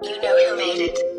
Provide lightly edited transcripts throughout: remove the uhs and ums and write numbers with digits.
You know who made it.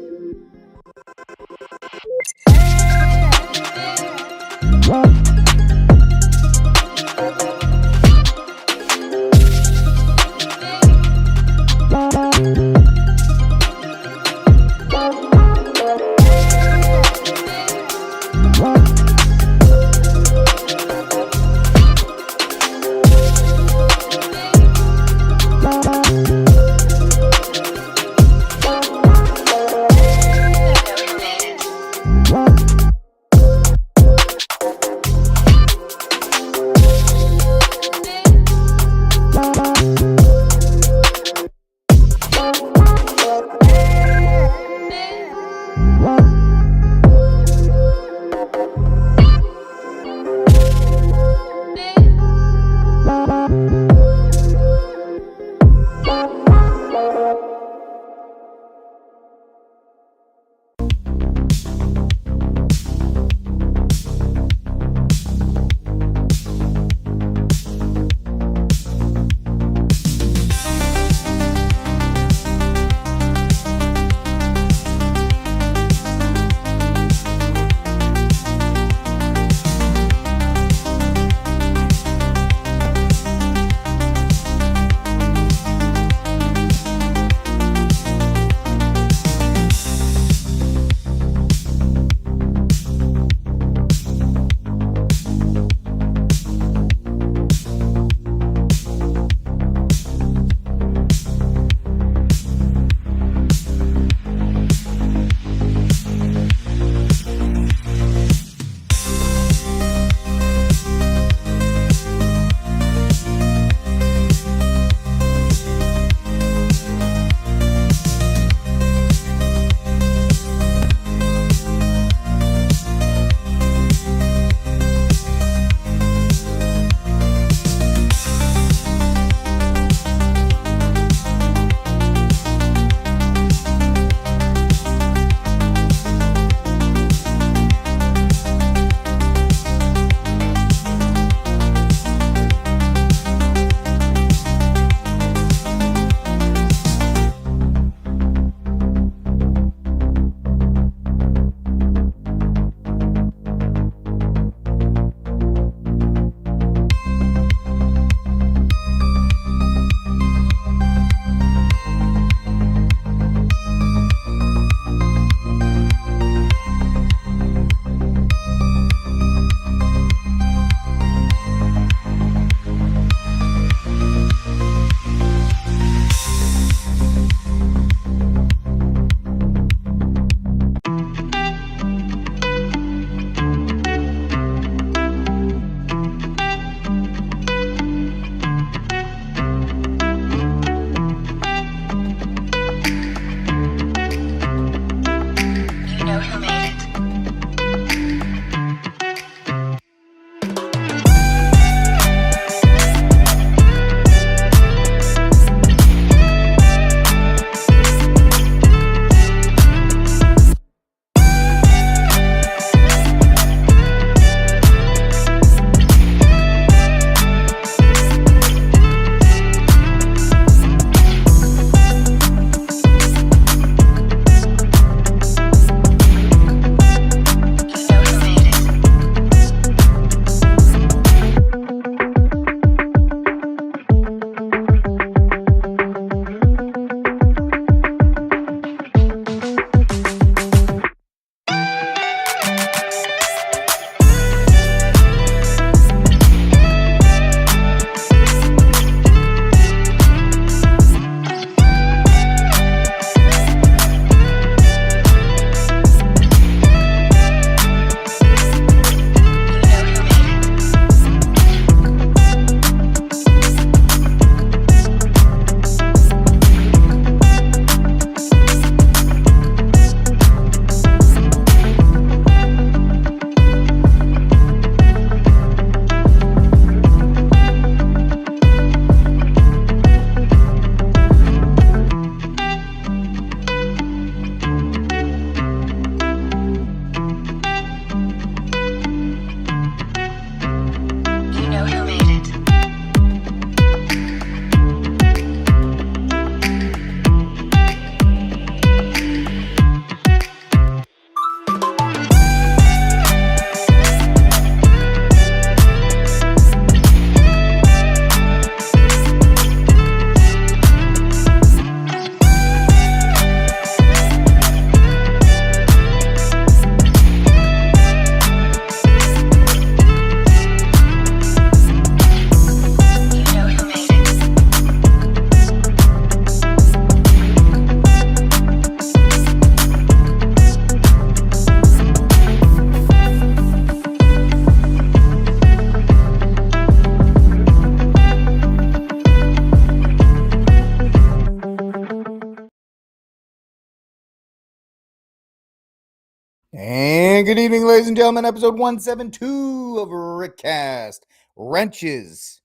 And good evening, ladies and gentlemen. Episode 172 of RickCast. Wrenches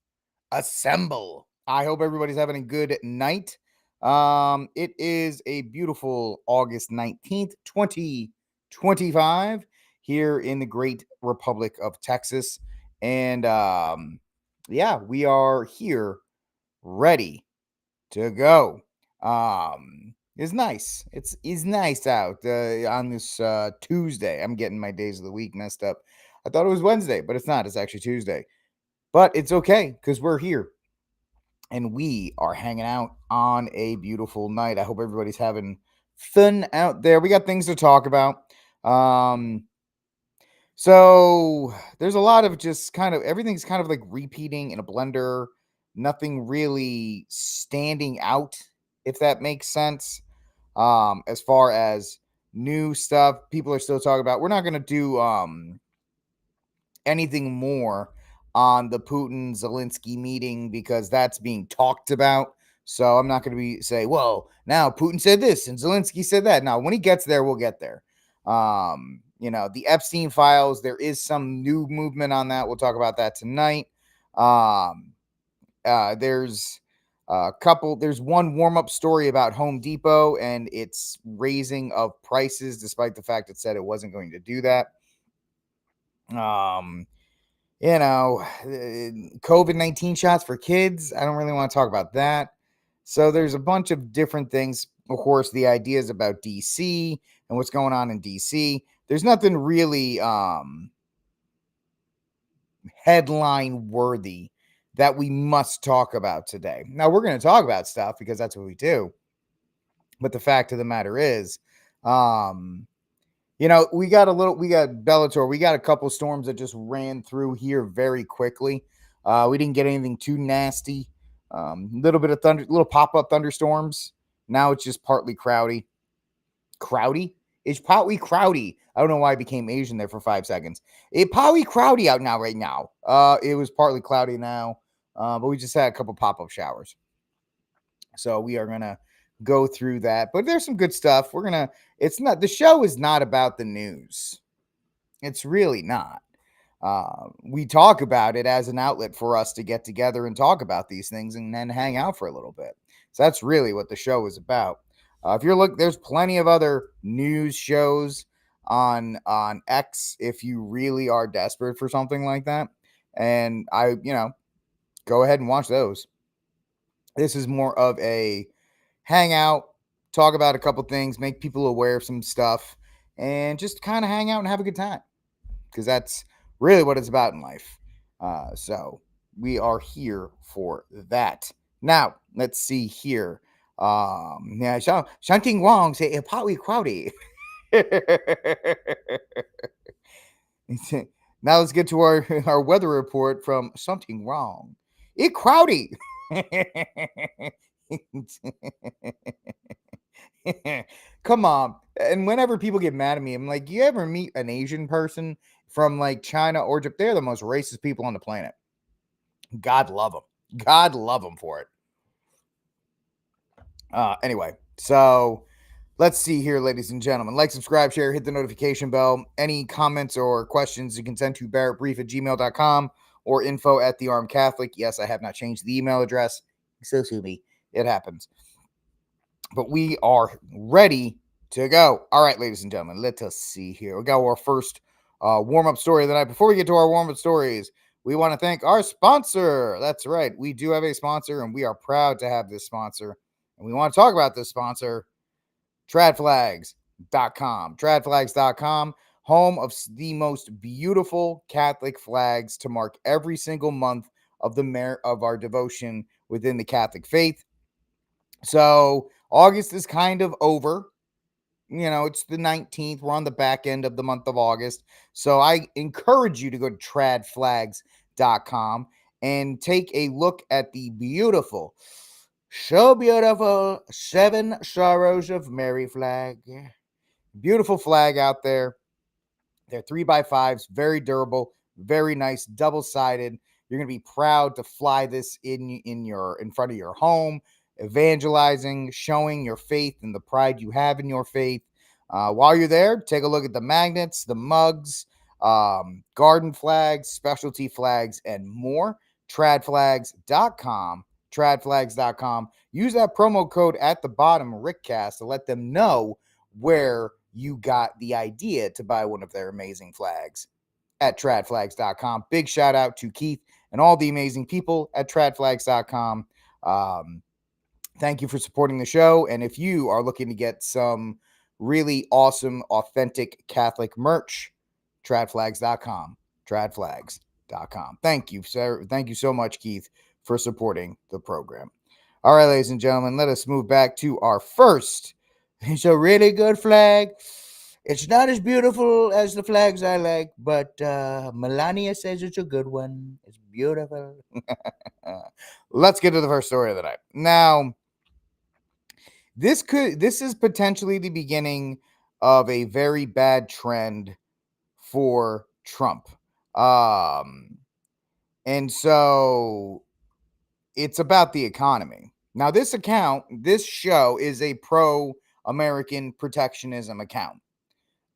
assemble. I hope everybody's having a good night. It is a beautiful August 19th, 2025 here in the great Republic of Texas. And yeah, we are here ready to go. It's nice. It's nice out on this Tuesday. I'm getting my days of the week messed up. I thought it was Wednesday, but it's not. It's actually Tuesday. But it's okay because we're here and we are hanging out on a beautiful night. I hope everybody's having fun out there. We got things to talk about. Um, so there's a lot of just kind of everything's kind of like repeating in a blender. Nothing really standing out, if that makes sense. As far as new stuff, people are still talking about. We're not gonna do anything more on the Putin Zelensky meeting because that's being talked about. So I'm not going to be say, well, now Putin said this and Zelensky said that. Now, when he gets there, we'll get there. The Epstein Files, there is some new movement on that. We'll talk about that tonight. There's there's one warm-up story about Home Depot and its raising of prices, despite the fact it said it wasn't going to do that. COVID-19 shots for kids. I don't really want to talk about that. So there's a bunch of different things. Of course, the ideas about DC and what's going on in DC. There's nothing really headline worthy that we must talk about today. Now, we're going to talk about stuff because that's what we do. But the fact of the matter is, we got Bellator. We got a couple storms that just ran through here very quickly. We didn't get anything too nasty. Little bit of thunder, little pop-up thunderstorms. Now it's just partly cloudy. Crowdy? It's partly cloudy. I don't know why I became Asian there for 5 seconds. It's partly cloudy out now, right now. It was partly cloudy now, but we just had a couple pop-up showers. So we are gonna go through that. But there's some good stuff. The show is not about the news. It's really not. We talk about it as an outlet for us to get together and talk about these things and then hang out for a little bit. So that's really what the show is about. There's plenty of other news shows on X if you really are desperate for something like that. And go ahead and watch those. This is more of a hangout, talk about a couple things, make people aware of some stuff, and just kind of hang out and have a good time. Because that's really what it's about in life. So we are here for that. Now, let's see here. Something wrong. Say, partly cloudy. Now let's get to our weather report from Something Wrong. It cloudy. Come on. And whenever people get mad at me, I'm like, you ever meet an Asian person from like China or Japan? They're the most racist people on the planet. God love them. God love them for it. Anyway, so let's see here, ladies and gentlemen. Like, subscribe, share, hit the notification bell. Any comments or questions you can send to barrettbrief@gmail.com or info@thearmedcatholic. Yes, I have not changed the email address. So sue me. It happens. But we are ready to go. All right, ladies and gentlemen, let us see here. We got our first warm-up story of the night. Before we get to our warm-up stories, we want to thank our sponsor. That's right. We do have a sponsor, and we are proud to have this sponsor. And we want to talk about this sponsor, tradflags.com. Tradflags.com, home of the most beautiful Catholic flags to mark every single month of our devotion within the Catholic faith. So August is kind of over. It's the 19th. We're on the back end of the month of August. So I encourage you to go to tradflags.com and take a look at the beautiful, so beautiful 7 Sorrows of Mary flag. Beautiful flag out there. They're 3x5s, very durable, very nice, double-sided. You're going to be proud to fly this in front of your home, evangelizing, showing your faith and the pride you have in your faith. While you're there, take a look at the magnets, the mugs, garden flags, specialty flags, and more. Tradflags.com. Tradflags.com. Use that promo code at the bottom, RickCast, to let them know where you got the idea to buy one of their amazing flags at tradflags.com. Big shout out to Keith and all the amazing people at tradflags.com. Thank you for supporting the show. And if you are looking to get some really awesome, authentic Catholic merch, tradflags.com. Tradflags.com. Thank you, sir. Thank you so much, Keith, for supporting the program. All right, ladies and gentlemen, let us move back to our first. It's a really good flag. It's not as beautiful as the flags I like, but Melania says it's a good one. It's beautiful. Let's get to the first story of the night. Now, this is potentially the beginning of a very bad trend for Trump. And so it's about the economy. Now, this show is a pro-American protectionism account.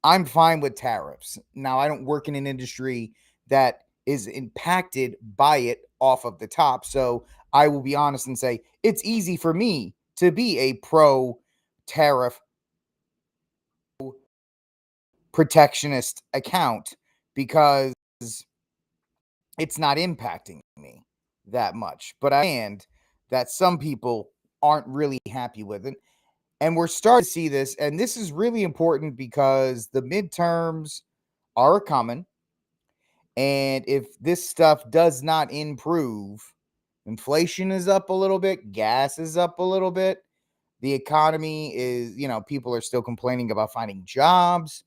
I'm fine with tariffs. Now, I don't work in an industry that is impacted by it off of the top. So I will be honest and say it's easy for me to be a pro-tariff protectionist account because it's not impacting me that much. But I understand that some people aren't really happy with it. And we're starting to see this, and this is really important because the midterms are coming. And if this stuff does not improve, inflation is up a little bit, gas is up a little bit. The economy is, people are still complaining about finding jobs.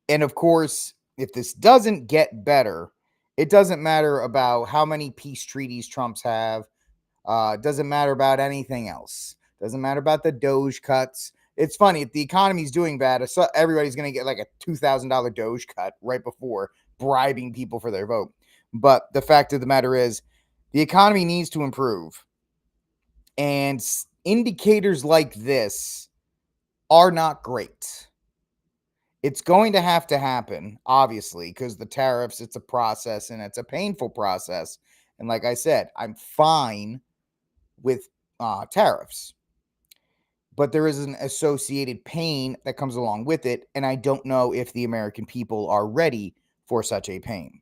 And of course, if this doesn't get better, it doesn't matter about how many peace treaties Trump's have. Doesn't matter about anything else. Doesn't matter about the Doge cuts. It's funny, if the economy's doing bad, everybody's going to get like a $2,000 Doge cut right before bribing people for their vote. But the fact of the matter is, the economy needs to improve. And indicators like this are not great. It's going to have to happen, obviously, because the tariffs, it's a process and it's a painful process. And like I said, I'm fine with tariffs, but there is an associated pain that comes along with it. And I don't know if the American people are ready for such a pain.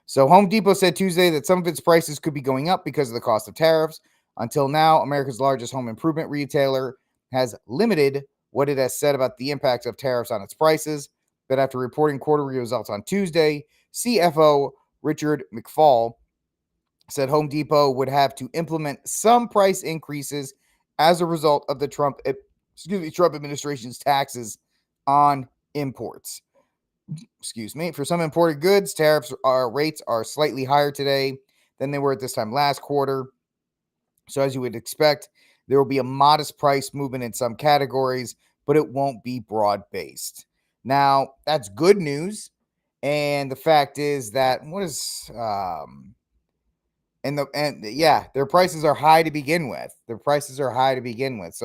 So Home Depot said Tuesday that some of its prices could be going up because of the cost of tariffs. Until now, America's largest home improvement retailer has limited what it has said about the impact of tariffs on its prices. But after reporting quarterly results on Tuesday, CFO Richard McFall said Home Depot would have to implement some price increases as a result of the Trump administration's taxes on imports. For some imported goods, rates are slightly higher today than they were at this time last quarter. So as you would expect, there will be a modest price movement in some categories, but it won't be broad-based. Now, that's good news. And the fact is that their prices are high to begin with. So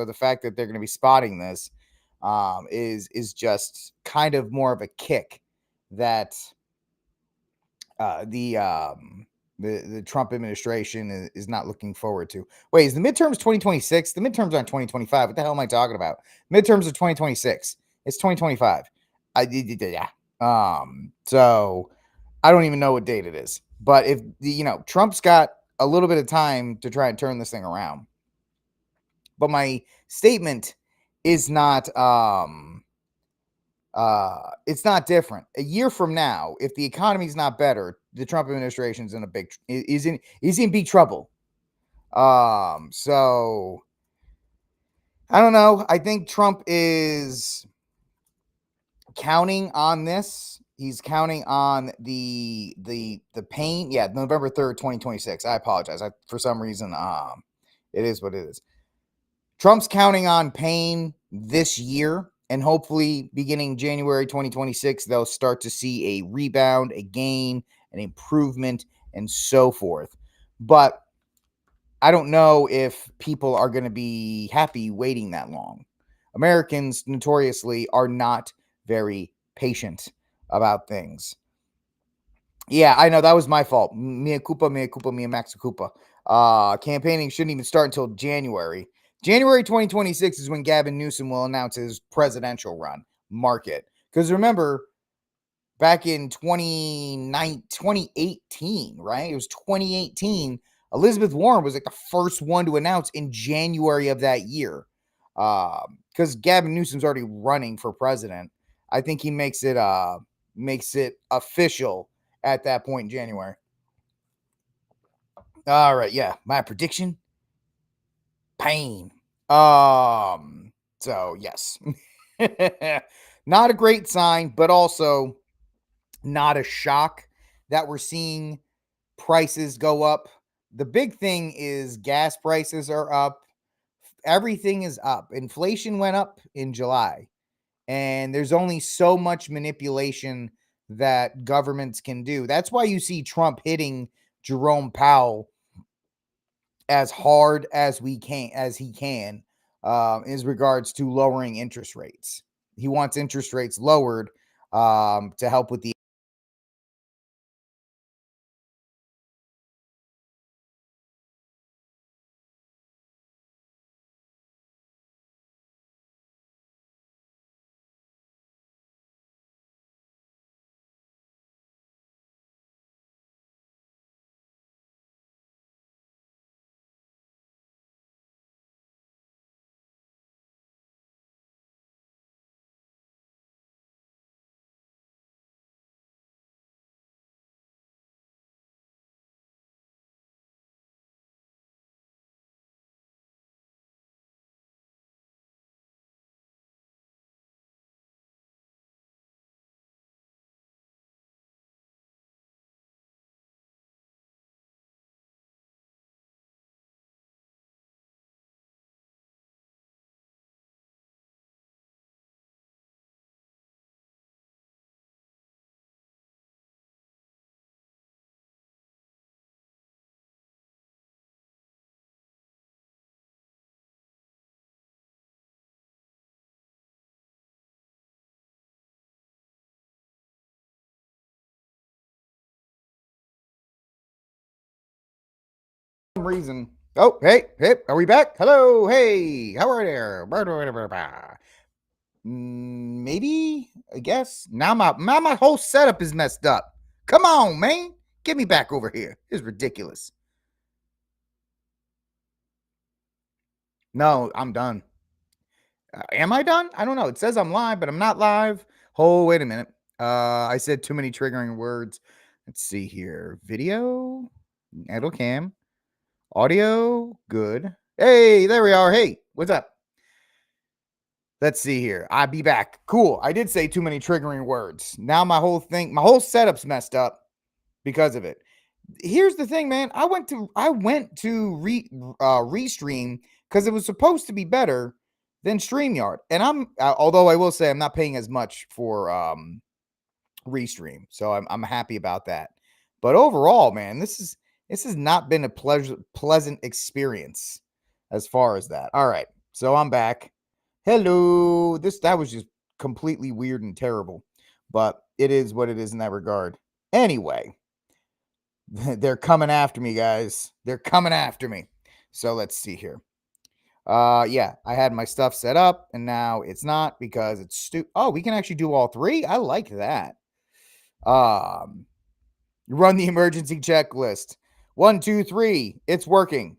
the fact that they're going to be spotting this is just kind of more of a kick that the Trump administration is not looking forward to. Wait, is the midterms 2026? The midterms aren't 2025. What the hell am I talking about? Midterms are 2026. It's 2025. So I don't even know what date it is. But if Trump's got a little bit of time to try and turn this thing around. But my statement is not it's not different. A year from now, if the economy's not better, the Trump administration's in big trouble. So I don't know. I think Trump is counting on this. He's counting on the pain. Yeah, November 3rd, 2026. I apologize. For some reason, it is what it is. Trump's counting on pain this year, and hopefully beginning January 2026, they'll start to see a rebound, a gain, an improvement, and so forth. But I don't know if people are going to be happy waiting that long. Americans notoriously are not very patient about things. Yeah, I know that was my fault. Mea culpa, mea max culpa. Campaigning shouldn't even start until January. January 2026 is when Gavin Newsom will announce his presidential run. Mark it. Because remember, back in 2018, right? It was 2018. Elizabeth Warren was like the first one to announce in January of that year. Because Gavin Newsom's already running for president. I think he makes it official at that point in January. All right, yeah. My prediction: pain. So yes. Not a great sign, but also not a shock that we're seeing prices go up. The big thing is gas prices are up. Everything is up. Inflation went up in July, and there's only so much manipulation that governments can do. That's why you see Trump hitting Jerome Powell as hard as he can, in regards to lowering interest rates. He wants interest rates lowered to help with the reason. Oh, hey, are we back? Hello, hey, how are there? Maybe, I guess. Now my whole setup is messed up. Come on, man. Get me back over here. It's ridiculous. No, I'm done. Am I done? I don't know. It says I'm live, but I'm not live. Oh, wait a minute. I said too many triggering words. Let's see here. Video, idle cam, audio, good. Hey, there we are. Hey, what's up? Let's see here. I'll be back. Cool. I did say too many triggering words. Now my whole setup's messed up because of it. Here's the thing, man. I went to Restream because it was supposed to be better than StreamYard. And although I will say I'm not paying as much for Restream. So I'm happy about that. But overall, man, this has not been a pleasant experience as far as that. All right. So I'm back. Hello. That was just completely weird and terrible. But it is what it is in that regard. Anyway, they're coming after me, guys. They're coming after me. So let's see here. Yeah, I had my stuff set up and now it's not because it's oh, we can actually do all three. I like that. Run the emergency checklist. 1, 2, 3. It's working.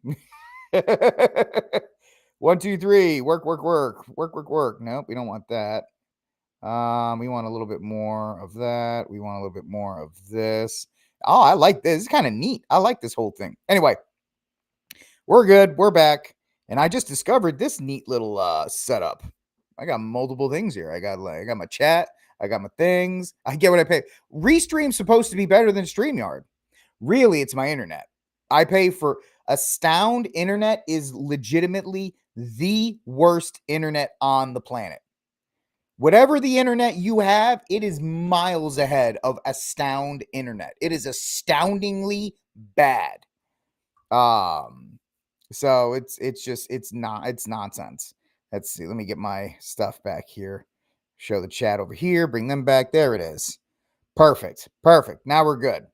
1, 2, 3. Work. Nope, we don't want that. We want a little bit more of that. We want a little bit more of this. Oh, I like this. It's kind of neat. I like this whole thing. Anyway, we're good. We're back. And I just discovered this neat little setup. I got multiple things here. I got my chat. I got my things. I get what I pay. Restream's supposed to be better than StreamYard. Really, it's my internet. I pay for Astound internet is legitimately the worst internet on the planet. Whatever the internet you have, it is miles ahead of Astound internet. It is astoundingly bad. So it's nonsense. Let's see. Let me get my stuff back here. Show the chat over here. Bring them back. There it is. Perfect. Perfect. Now we're good.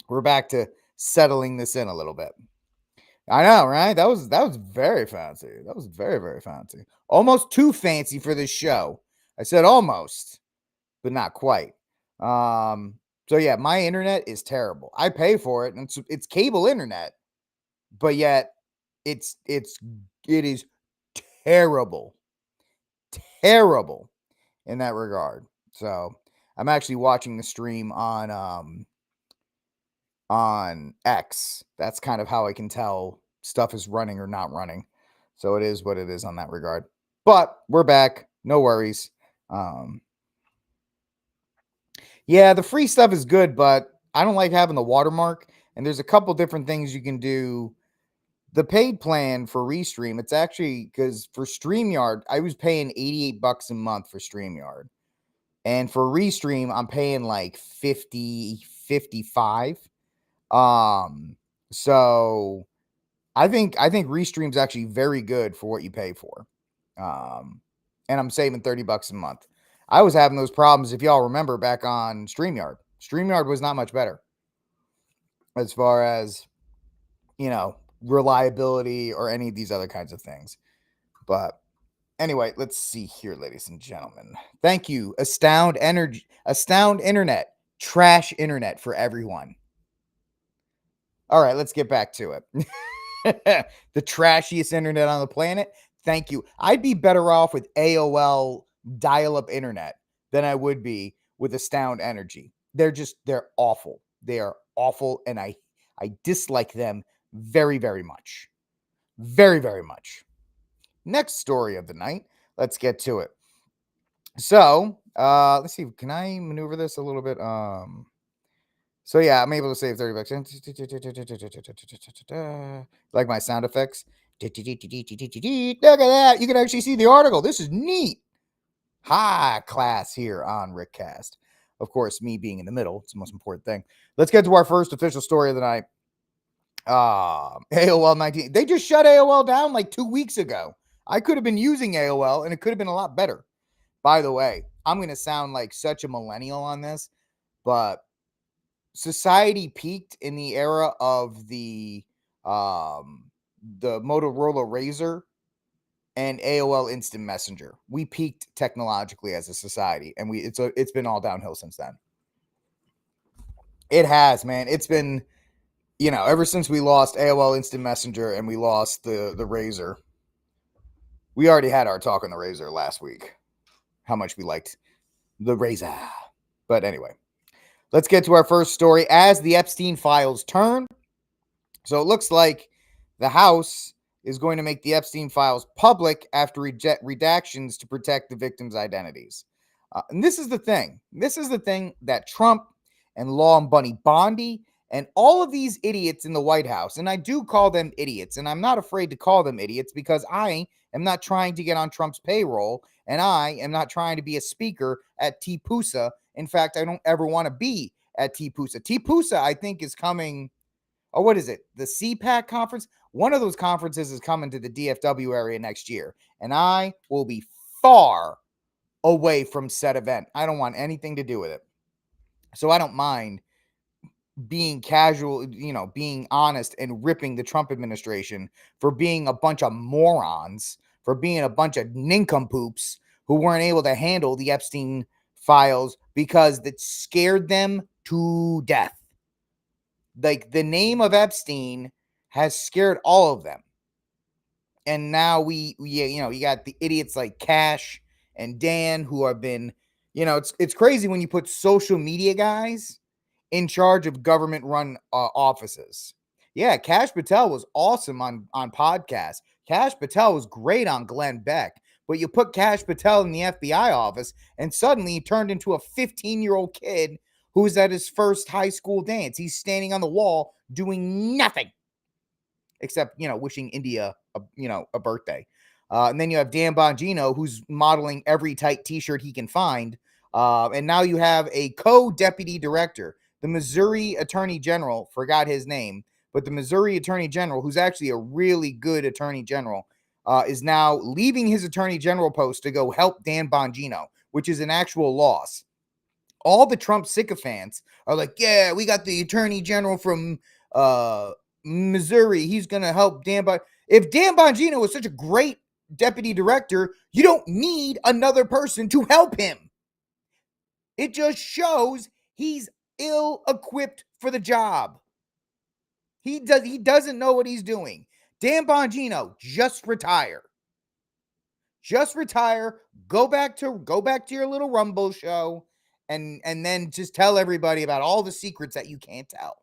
We're back to settling this in a little bit. I know, right? That was very fancy. That was very, very fancy. Almost too fancy for this show. I said almost, but not quite. So yeah, my internet is terrible. I pay for it, and it's cable internet, but yet it is terrible. Terrible in that regard. So I'm actually watching the stream on X. That's kind of how I can tell stuff is running or not running. So it is what it is on that regard. But we're back. No worries. Yeah, the free stuff is good, but I don't like having the watermark. And there's a couple different things you can do. The paid plan for Restream, it's actually because for StreamYard, I was paying $88 a month for StreamYard. And for Restream, I'm paying like 50, 55. So I think Restream's actually very good for what you pay for. And I'm saving $30 a month. I was having those problems, if y'all remember, back on StreamYard. StreamYard was not much better as far as, reliability or any of these other kinds of things. But anyway, let's see here, ladies and gentlemen. Thank you, Astound Internet, trash internet for everyone. All right, let's get back to it. The trashiest internet on the planet. Thank you. I'd be better off with AOL dial-up internet than I would be with Astound Energy. They're awful. They are awful, and I dislike them very, very much. Very, very much. Next story of the night. Let's get to it. So, let's see. Can I maneuver this a little bit? So yeah, I'm able to save $30. Like my sound effects. Look at that. You can actually see the article. This is neat. High class here on RickCast. Of course, me being in the middle, it's the most important thing. Let's get to our first official story of the night. AOL 19. They just shut AOL down like 2 weeks ago. I could have been using AOL and it could have been a lot better. By the way, I'm going to sound like such a millennial on this, but society peaked in the era of the Motorola Razr and AOL Instant Messenger. We peaked technologically as a society, and it's been all downhill since then. It has, man. It's been, ever since we lost AOL Instant Messenger and we lost the Razr. We already had our talk on the Razr last week. How much we liked the Razr. But anyway, let's get to our first story. As the Epstein Files turn. So it looks like the House is going to make the Epstein Files public after redactions to protect the victims' identities. And this is the thing. This is the thing that Trump and Law and Bunny Bondi and all of these idiots in the White House, and I do call them idiots, and I'm not afraid to call them idiots because I am not trying to get on Trump's payroll, and I am not trying to be a speaker at TPUSA. In fact, I don't ever want to be at TPUSA. TPUSA, I think, is coming. Oh, what is it? The CPAC conference? One of those conferences is coming to the DFW area next year, and I will be far away from said event. I don't want anything to do with it. So I don't mind being casual, being honest and ripping the Trump administration for being a bunch of morons, for being a bunch of nincompoops who weren't able to handle the Epstein files because that scared them to death. Like, the name of Epstein has scared all of them. And now you got the idiots like Cash and Dan who have been, it's crazy when you put social media guys in charge of government-run offices. Yeah, Kash Patel was awesome on podcasts. Kash Patel was great on Glenn Beck. But you put Kash Patel in the FBI office, and suddenly he turned into a 15-year-old kid who's at his first high school dance. He's standing on the wall doing nothing except, wishing India a birthday. And then you have Dan Bongino, who's modeling every tight T-shirt he can find. And now you have a co-deputy director, the Missouri Attorney General, forgot his name, but the Missouri Attorney General, who's actually a really good Attorney General, is now leaving his attorney general post to go help Dan Bongino, which is an actual loss. All the Trump sycophants are like, yeah, we got the attorney general from Missouri. He's going to help Dan Bongino. If Dan Bongino was such a great deputy director, you don't need another person to help him. It just shows he's ill-equipped for the job. He doesn't know what he's doing. Dan Bongino, just retire. Just retire. Go back to your little Rumble show, and then just tell everybody about all the secrets that you can't tell.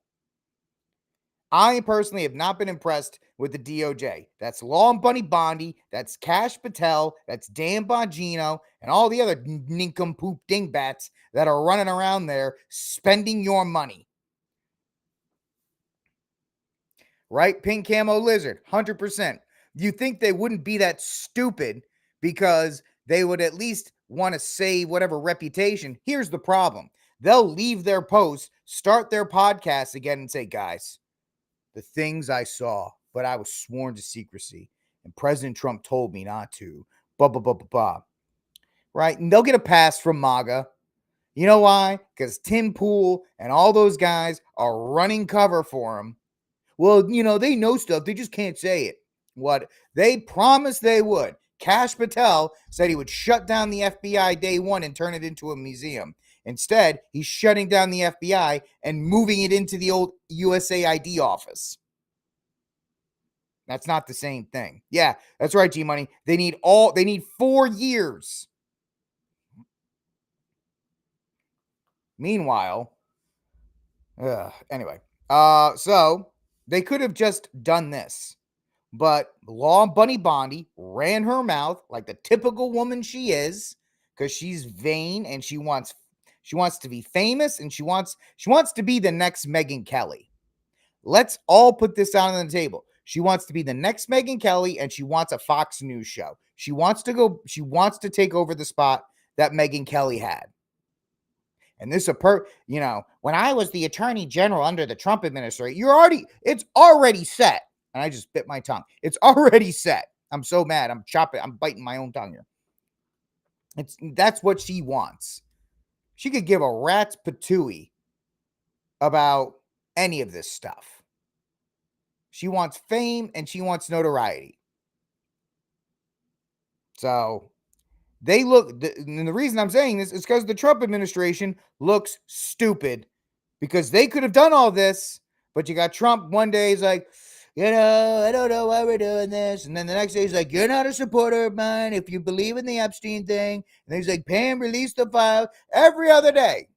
I personally have not been impressed with the DOJ. That's Law and Bunny Bondi, that's Kash Patel, that's Dan Bongino, and all the other nincompoop dingbats that are running around there spending your money. Right? Pink camo lizard, 100%. You think they wouldn't be that stupid because they would at least want to save whatever reputation? Here's the problem. They'll leave their post, start their podcast again, and say, guys, the things I saw, but I was sworn to secrecy, and President Trump told me not to, blah, blah, blah, blah, blah. Right? And they'll get a pass from MAGA. You know why? Because Tim Pool and all those guys are running cover for him. Well, they know stuff. They just can't say it. What? They promised they would. Kash Patel said he would shut down the FBI day one and turn it into a museum. Instead, he's shutting down the FBI and moving it into the old USAID office. That's not the same thing. Yeah, that's right, G-Money. They need 4 years. Meanwhile, anyway, so they could have just done this, but Law Bunny Bondi ran her mouth like the typical woman she is, because she's vain and she wants to be famous, and she wants to be the next Megyn Kelly. Let's all put this out on the table. She wants to be the next Megyn Kelly, and she wants a Fox News show. She wants to take over the spot that Megyn Kelly had. And this when I was the attorney general under the Trump administration, it's already set. And I just bit my tongue. It's already set. I'm so mad. I'm biting my own tongue here. That's what she wants. She could give a rat's patooey about any of this stuff. She wants fame and she wants notoriety. So and the reason I'm saying this is because the Trump administration looks stupid, because they could have done all this, but you got Trump one day, he's like, I don't know why we're doing this. And then the next day he's like, you're not a supporter of mine if you believe in the Epstein thing. And then he's like, Pam, release the file every other day.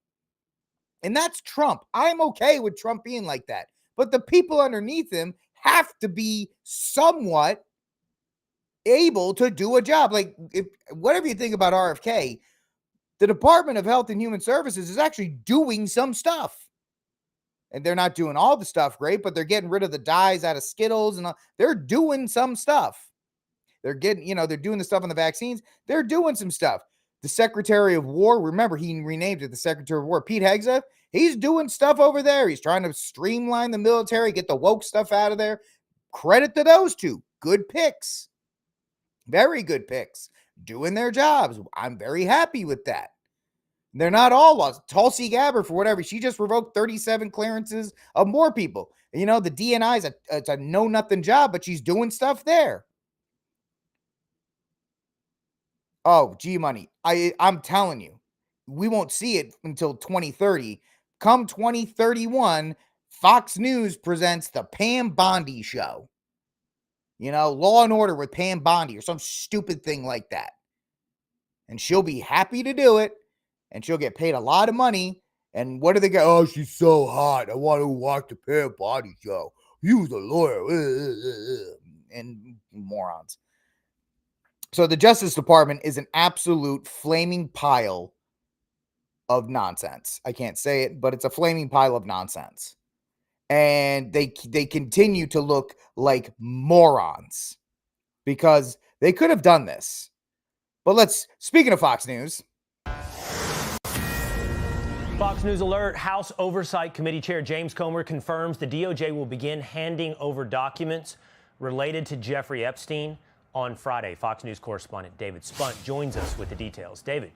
And that's Trump. I'm okay with Trump being like that. But the people underneath him have to be somewhat able to do a job. Like, whatever you think about RFK, the Department of Health and Human Services is actually doing some stuff. And they're not doing all the stuff great, but they're getting rid of the dyes out of Skittles, and they're doing some stuff. They're doing the stuff on the vaccines. They're doing some stuff. The Secretary of War, remember, he renamed it the Secretary of War, Pete Hegseth. He's doing stuff over there. He's trying to streamline the military, get the woke stuff out of there. Credit to those two. Good picks. Very good picks. Doing their jobs. I'm very happy with that. They're not all lost. Tulsi Gabbard, for whatever, she just revoked 37 clearances of more people. The DNI it's a know-nothing job, but she's doing stuff there. Oh, G-Money. I'm telling you, we won't see it until 2030. Come 2031, Fox News presents the Pam Bondi show. Law and Order with Pam Bondi or some stupid thing like that. And she'll be happy to do it. And she'll get paid a lot of money. And what do they go? Oh, she's so hot. I want to watch the Pam Bondi show. You was a lawyer. And morons. So the Justice Department is an absolute flaming pile of nonsense. I can't say it, but it's a flaming pile of nonsense. And they continue to look like morons because they could have done this. But speaking of Fox News. Fox News alert. House Oversight Committee Chair James Comer confirms the DOJ will begin handing over documents related to Jeffrey Epstein on Friday. Fox News correspondent David Spunt joins us with the details. David.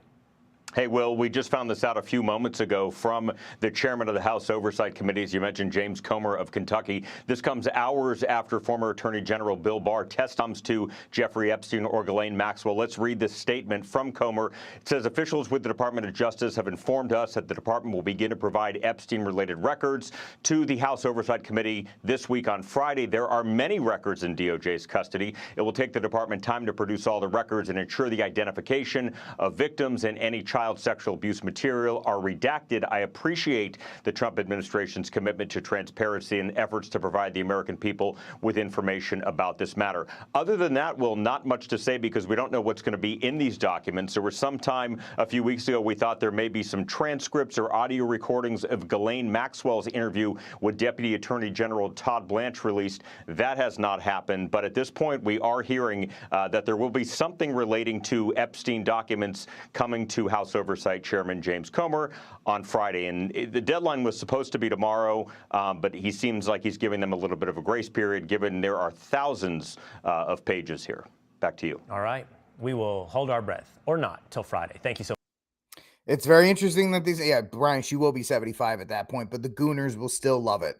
Hey, Will, we just found this out a few moments ago from the chairman of the House Oversight Committee, as you mentioned, James Comer of Kentucky. This comes hours after former Attorney General Bill Barr testified to Jeffrey Epstein or Ghislaine Maxwell. Let's read this statement from Comer. It says, officials with the Department of Justice have informed us that the department will begin to provide Epstein-related records to the House Oversight Committee this week on Friday. There are many records in DOJ's custody. It will take the department time to produce all the records and ensure the identification of victims and any child sexual abuse material are redacted. I appreciate the Trump administration's commitment to transparency and efforts to provide the American people with information about this matter. Other than that, Will, not much to say because we don't know what's going to be in these documents. There was some time a few weeks ago we thought there may be some transcripts or audio recordings of Ghislaine Maxwell's interview with Deputy Attorney General Todd Blanche released. That has not happened. But at this point, we are hearing that there will be something relating to Epstein documents coming to House Oversight Chairman James Comer on Friday. And the deadline was supposed to be tomorrow, but he seems like he's giving them a little bit of a grace period, given there are thousands of pages here. Back to you. All right. We will hold our breath, or not, till Friday. Thank you so much. It's very interesting that these, Brian, she will be 75 at that point, but the Gooners will still love it.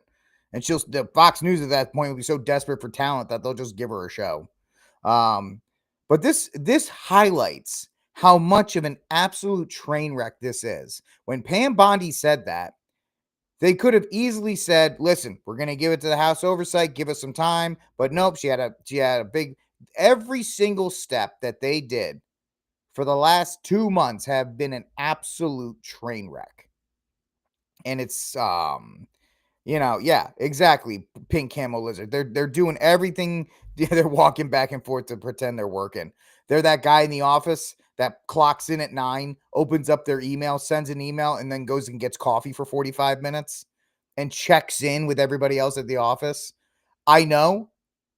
And the Fox News at that point will be so desperate for talent that they'll just give her a show. But this highlights how much of an absolute train wreck this is. When Pam Bondi said that, they could have easily said, listen, we're going to give it to the House Oversight, give us some time. But nope, she had a big, every single step that they did for the last 2 months have been an absolute train wreck. And it's, exactly. Pink camo lizard. They're doing everything. They're walking back and forth to pretend they're working. They're that guy in the office that clocks in at 9, opens up their email, sends an email, and then goes and gets coffee for 45 minutes and checks in with everybody else at the office. I know,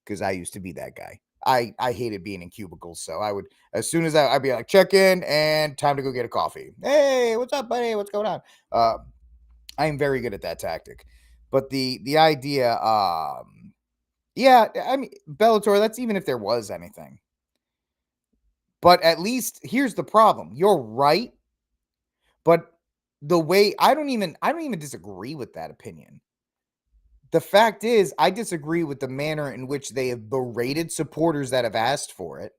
because I used to be that guy. I hated being in cubicles, so I would, as soon as I'd be like, check in and time to go get a coffee. Hey, what's up, buddy? What's going on? I am very good at that tactic. But the idea, I mean, Bellator, that's even if there was anything. But at least here's the problem. You're right. But the way I don't even disagree with that opinion. The fact is, I disagree with the manner in which they have berated supporters that have asked for it.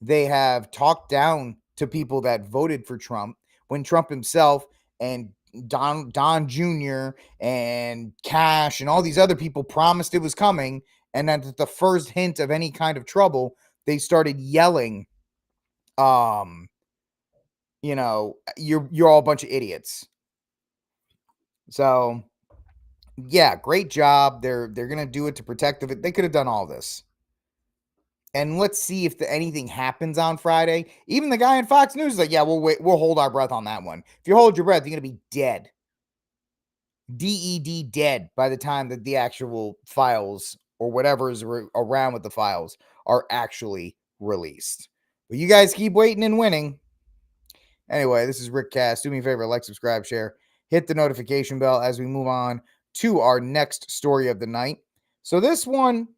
They have talked down to people that voted for Trump when Trump himself and Don Jr. and Cash and all these other people promised it was coming. And then at the first hint of any kind of trouble, they started yelling, you're all a bunch of idiots. So, yeah, great job. They're going to do it to protect it. They could have done all this. And let's see if anything happens on Friday. Even the guy in Fox News is like, yeah, we'll wait. We'll hold our breath on that one. If you hold your breath, you're going to be dead. DED, dead by the time that the actual files or whatever is around with the files are actually released. But you guys keep waiting and winning. Anyway, this is RickCast. Do me a favor, like, subscribe, share, hit the notification bell as we move on to our next story of the night. So this one,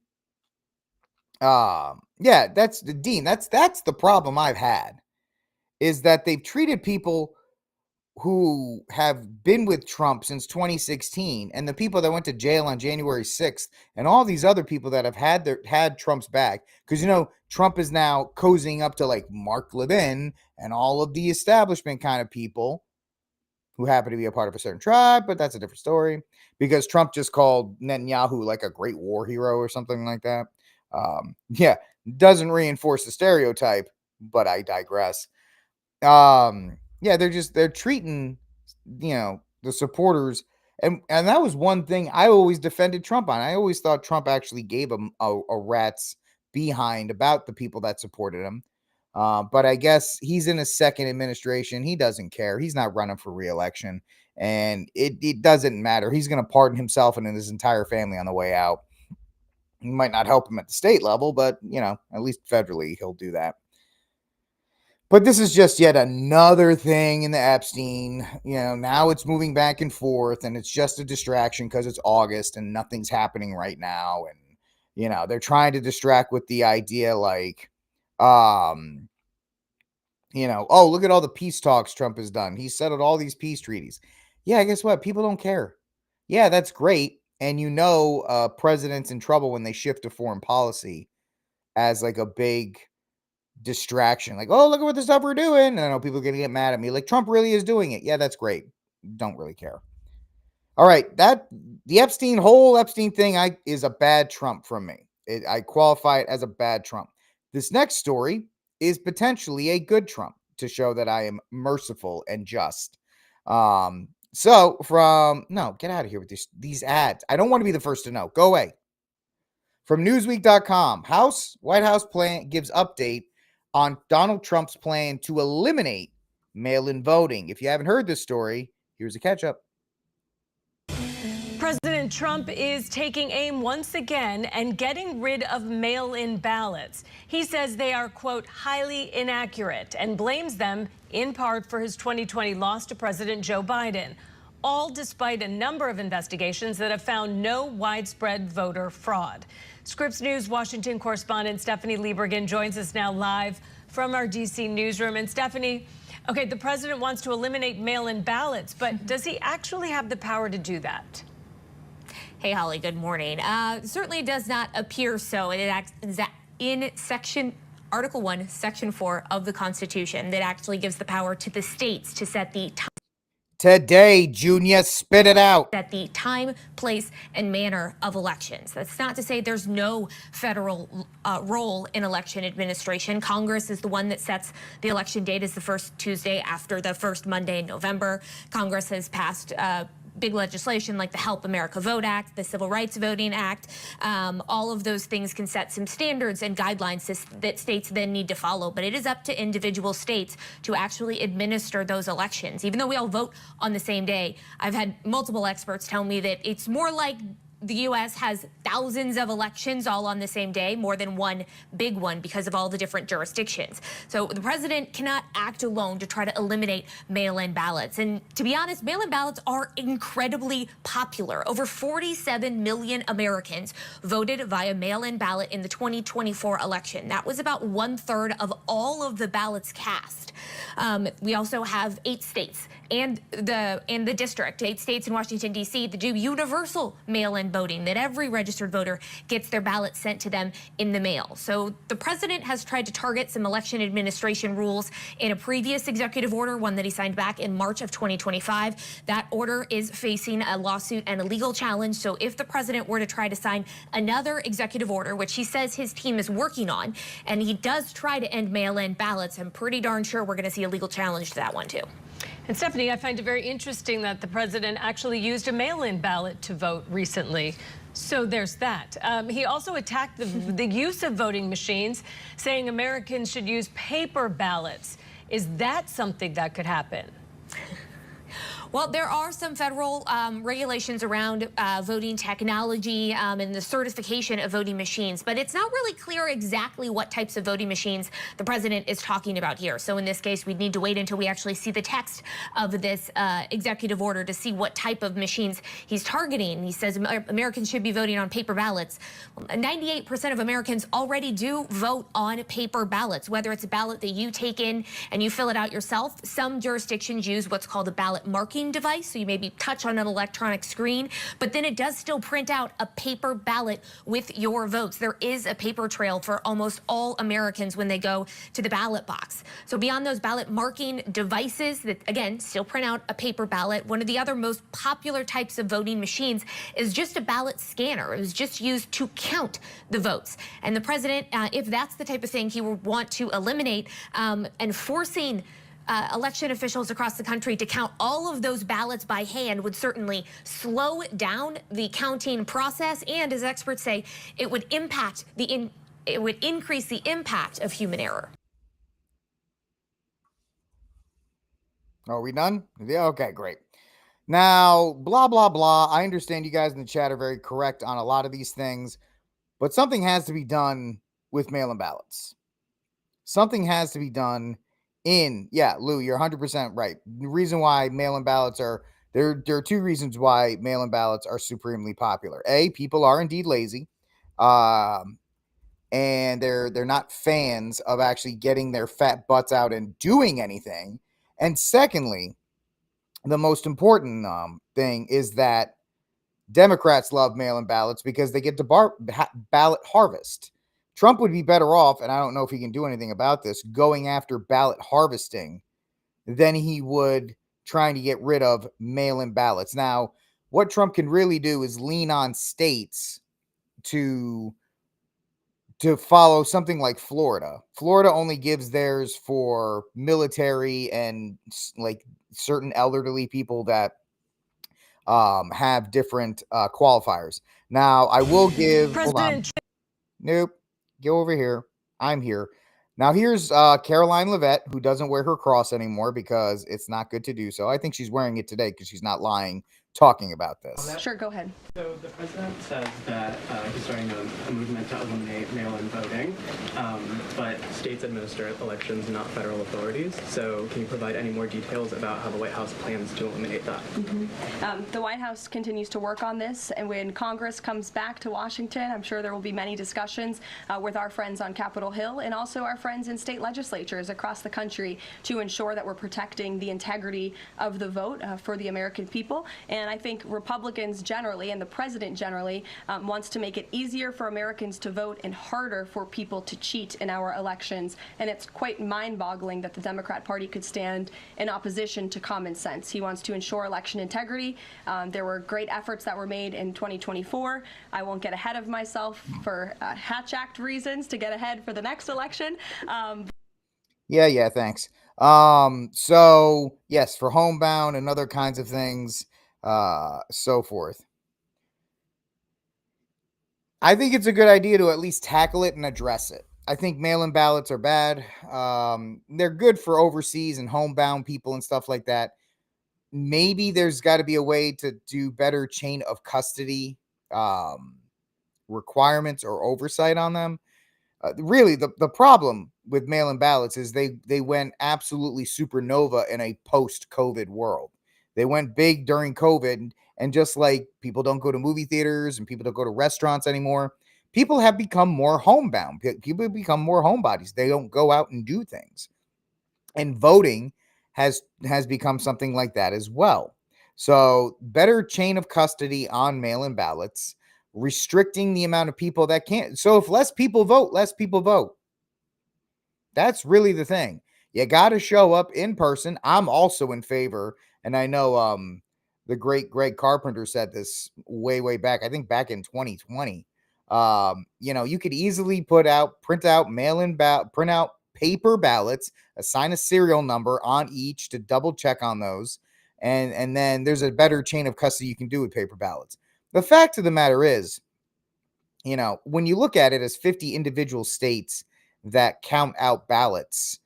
that's the Dean. That's the problem I've had, is that they've treated people who have been with Trump since 2016 and the people that went to jail on January 6th and all these other people that have had Trump's back. Because, Trump is now cozying up to like Mark Levin and all of the establishment kind of people who happen to be a part of a certain tribe, but that's a different story, because Trump just called Netanyahu like a great war hero or something like that. Doesn't reinforce the stereotype, but I digress. They're treating, the supporters. And that was one thing I always defended Trump on. I always thought Trump actually gave him a rat's behind about the people that supported him. But I guess he's in his second administration. He doesn't care. He's not running for re-election, and it doesn't matter. He's going to pardon himself and his entire family on the way out. He might not help him at the state level, but, at least federally, he'll do that. But this is just yet another thing in the Epstein. Now it's moving back and forth, and it's just a distraction because it's August and nothing's happening right now. And They're trying to distract with the idea like, oh, look at all the peace talks Trump has done. He settled all these peace treaties. Yeah, guess what? People don't care. Yeah, that's great. And president's in trouble when they shift to foreign policy as like a big distraction. Like, oh, look at what the stuff we're doing. And I know people are going to get mad at me. Like, Trump really is doing it. Yeah, that's great. Don't really care. All right, the whole Epstein thing is a bad Trump from me. I qualify it as a bad Trump. This next story is potentially a good Trump to show that I am merciful and just. Get out of here with these ads. I don't want to be the first to know. Go away. From Newsweek.com, White House plan gives update on Donald Trump's plan to eliminate mail-in voting. If you haven't heard this story, here's a catch-up. President Trump is taking aim once again and getting rid of mail-in ballots. He says they are, quote, highly inaccurate and blames them in part for his 2020 loss to President Joe Biden, all despite a number of investigations that have found no widespread voter fraud. Scripps News Washington correspondent Stephanie Liebergen joins us now live from our D.C. newsroom. And Stephanie, okay, the president wants to eliminate mail-in ballots, but does he actually have the power to do that? Hey, Holly, good morning. Certainly does not appear so. It is in Article 1, Section 4 of the Constitution that actually gives the power to the states to set the time. Today, Junior, spit it out. At the time, place, and manner of elections. That's not to say there's no federal role in election administration. Congress is the one that sets the election date as the first Tuesday after the first Monday in November. Congress has passed big legislation like the Help America Vote Act, the Civil Rights Voting Act. All of those things can set some standards and guidelines that states then need to follow. But it is up to individual states to actually administer those elections. Even though we all vote on the same day, I've had multiple experts tell me that it's more like the U.S. has thousands of elections all on the same day, more than one big one because of all the different jurisdictions. So the president cannot act alone to try to eliminate mail-in ballots. And to be honest, mail-in ballots are incredibly popular. Over 47 million Americans voted via mail-in ballot in the 2024 election. That was about 1/3 of all of the ballots cast. We also have 8 states and the district, 8 states in Washington, D.C. that do universal mail-in voting, that every registered voter gets their ballot sent to them in the mail. So the president has tried to target some election administration rules in a previous executive order, one that he signed back in March of 2025. That order is facing a lawsuit and a legal challenge. So if the president were to try to sign another executive order, which he says his team is working on, and he does try to end mail-in ballots, I'm pretty darn sure we're going to see a legal challenge to that one too. And Stephanie, I find it very interesting that the president actually used a mail-in ballot to vote recently. So there's that. He also attacked the use of voting machines, saying Americans should use paper ballots. Is that something that could happen? Well, there are some federal regulations around voting technology and the certification of voting machines, but it's not really clear exactly what types of voting machines the president is talking about here. So in this case, we'd need to wait until we actually see the text of this executive order to see what type of machines he's targeting. He says Americans should be voting on paper ballots. 98% of Americans already do vote on paper ballots, whether it's a ballot that you take in and you fill it out yourself. Some jurisdictions use what's called a ballot marking device, so you maybe touch on an electronic screen, but then it does still print out a paper ballot with your votes. There is a paper trail for almost all Americans when they go to the ballot box. So beyond those ballot marking devices that, again, still print out a paper ballot, one of the other most popular types of voting machines is just a ballot scanner. It was just used to count the votes. And the president, if that's the type of thing he would want to eliminate, and forcing election officials across the country to count all of those ballots by hand would certainly slow down the counting process, and as experts say, it would increase the impact of human error. Are we done? Yeah, okay, great. Now, blah, blah, blah. I understand you guys in the chat are very correct on a lot of these things, but something has to be done with mail-in ballots. Something has to be done Lou, you're 100% right. The reason why mail-in ballots are, there are 2 reasons why mail-in ballots are supremely popular. A, people are indeed lazy. And they're not fans of actually getting their fat butts out and doing anything. And secondly, the most important thing is that Democrats love mail-in ballots because they get to ballot harvest. Trump would be better off, and I don't know if he can do anything about this, going after ballot harvesting than he would trying to get rid of mail-in ballots. Now, what Trump can really do is lean on states to follow something like Florida. Florida only gives theirs for military and like certain elderly people that have different qualifiers. Now, I will give President Nope. Go over here. I'm here. Now here's Caroline Levitt, who doesn't wear her cross anymore because it's not good to do so. I think she's wearing it today because she's not lying talking about this. Sure, go ahead. So the president says that he's starting a movement to eliminate mail-in voting, but states administer elections, not federal authorities. So can you provide any more details about how the White House plans to eliminate that? The White House continues to work on this, and when Congress comes back to Washington, I'm sure there will be many discussions with our friends on Capitol Hill and also our friends in state legislatures across the country to ensure that we're protecting the integrity of the vote for the American people. And I think Republicans generally, and the president generally, wants to make it easier for Americans to vote and harder for people to cheat in our elections. And it's quite mind-boggling that the Democrat Party could stand in opposition to common sense. He wants to ensure election integrity. There were great efforts that were made in 2024. I won't get ahead of myself for Hatch Act reasons to get ahead for the next election. Yeah, thanks. So yes, for homebound and other kinds of things, so forth. I think it's a good idea to at least tackle it and address it. I think mail-in ballots are bad. They're good for overseas and homebound people and stuff like that. Maybe there's got to be a way to do better chain of custody requirements or oversight on them. Really, the problem with mail-in ballots is they went absolutely supernova in a post-COVID world. They went big during COVID, and just like people don't go to movie theaters and people don't go to restaurants anymore, people have become more homebound. People become more homebodies. They don't go out and do things. And voting has become something like that as well. So better chain of custody on mail-in ballots, restricting the amount of people that can't. So if less people vote, less people vote. That's really the thing. You got to show up in person. I'm also in favor, and I know the great Greg Carpenter said this way back, I think back in 2020. You could easily print out paper ballots, assign a serial number on each to double check on those, and then there's a better chain of custody you can do with paper ballots. The fact of the matter is, when you look at it as 50 individual states that count out ballots,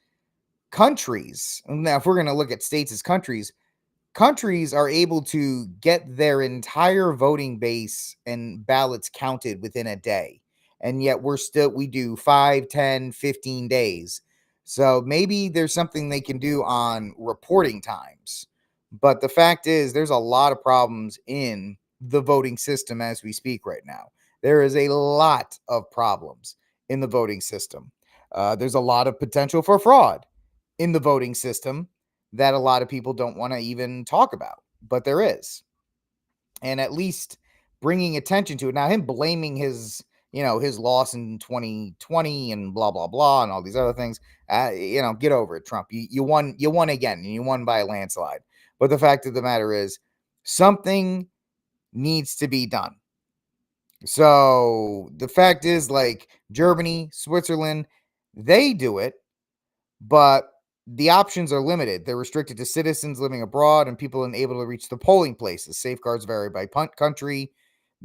countries, now if we're going to look at states as countries are able to get their entire voting base and ballots counted within a day. And yet we do 5, 10, 15 days. So maybe there's something they can do on reporting times. But the fact is, there's a lot of problems in the voting system as we speak right now. There is a lot of problems in the voting system. There's a lot of potential for fraud in the voting system that a lot of people don't want to even talk about, but there is. And at least bringing attention to it. Now, him blaming his loss in 2020 and blah, blah, blah, and all these other things, get over it, Trump. You won again, and you won by a landslide. But the fact of the matter is, something needs to be done. So the fact is, like Germany, Switzerland, they do it, but the options are limited. They're restricted to citizens living abroad and people unable to reach the polling places. Safeguards vary by country,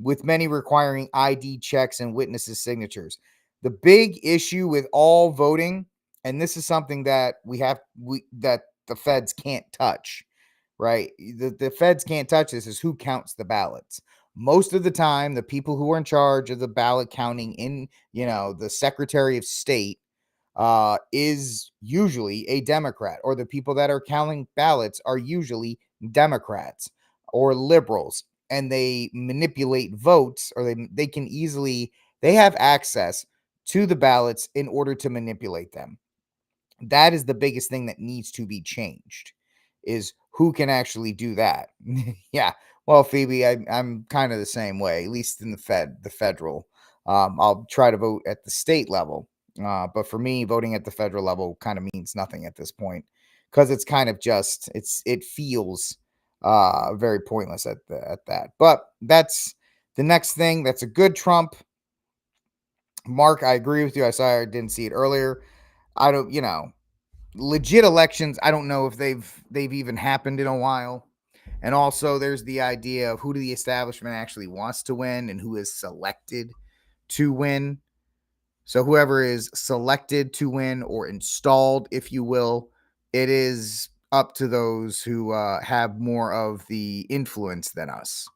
with many requiring ID checks and witnesses' signatures. The big issue with all voting, and this is something that that the feds can't touch, right? The feds can't touch this, is who counts the ballots. Most of the time, the people who are in charge of the ballot counting in, the Secretary of State, is usually a Democrat, or the people that are counting ballots are usually Democrats or liberals, and they manipulate votes, or they They have access to the ballots in order to manipulate them. That is the biggest thing that needs to be changed, is who can actually do that. Yeah. Well, Phoebe, I'm kind of the same way, at least in the federal. I'll try to vote at the state level. But for me, voting at the federal level kind of means nothing at this point, because it's kind of just, it feels very pointless at that. But that's the next thing. That's a good Trump. Mark, I agree with you. I didn't see it earlier. I don't, legit elections, I don't know if they've even happened in a while. And also there's the idea of who the establishment actually wants to win and who is selected to win. So whoever is selected to win, or installed, if you will, it is up to those who have more of the influence than us.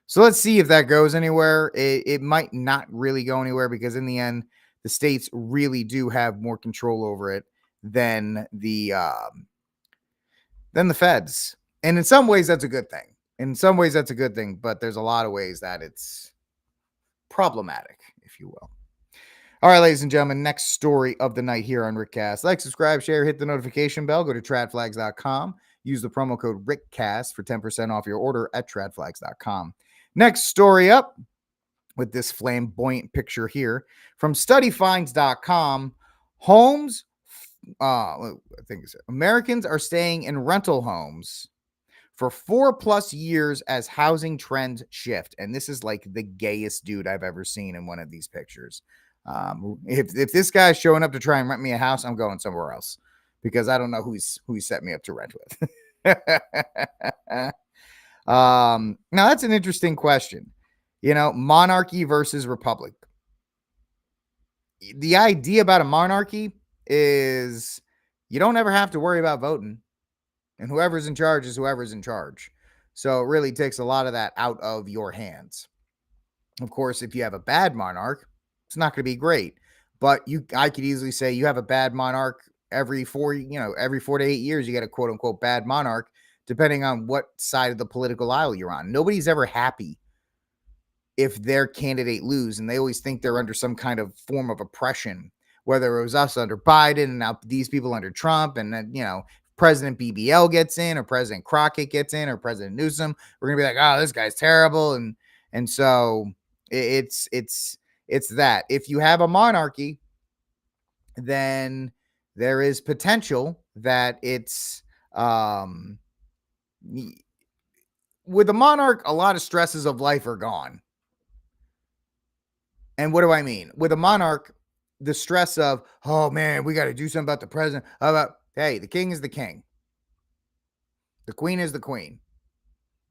So let's see if that goes anywhere. It might not really go anywhere, because in the end, the states really do have more control over it than the feds. And in some ways, that's a good thing. But there's a lot of ways that it's problematic, if you will. All right, ladies and gentlemen, next story of the night here on RickCast. Like, subscribe, share, hit the notification bell. Go to tradflags.com. Use the promo code RickCast for 10% off your order at tradflags.com. Next story up, with this flamboyant picture here from studyfinds.com. Homes, I think it's Americans are staying in rental homes for 4+ years as housing trends shift. And this is like the gayest dude I've ever seen in one of these pictures. If this guy's showing up to try and rent me a house, I'm going somewhere else, because I don't know who he set me up to rent with. Now that's an interesting question. Monarchy versus republic. The idea about a monarchy is you don't ever have to worry about voting, and whoever's in charge is whoever's in charge. So it really takes a lot of that out of your hands. Of course, if you have a bad monarch, it's not going to be great. But I could easily say you have a bad monarch every 4 to 8 years, you get a quote unquote bad monarch, depending on what side of the political aisle you're on. Nobody's ever happy if their candidate lose, and they always think they're under some kind of form of oppression, whether it was us under Biden and now these people under Trump, and then, President BBL gets in, or President Crockett gets in, or President Newsom, we're going to be like, oh, this guy's terrible. And so it's that. If you have a monarchy, then there is potential that it's, with a monarch, a lot of stresses of life are gone. And what do I mean? With a monarch, the stress of, oh man, we got to do something about the president. Hey, the king is the king. The queen is the queen,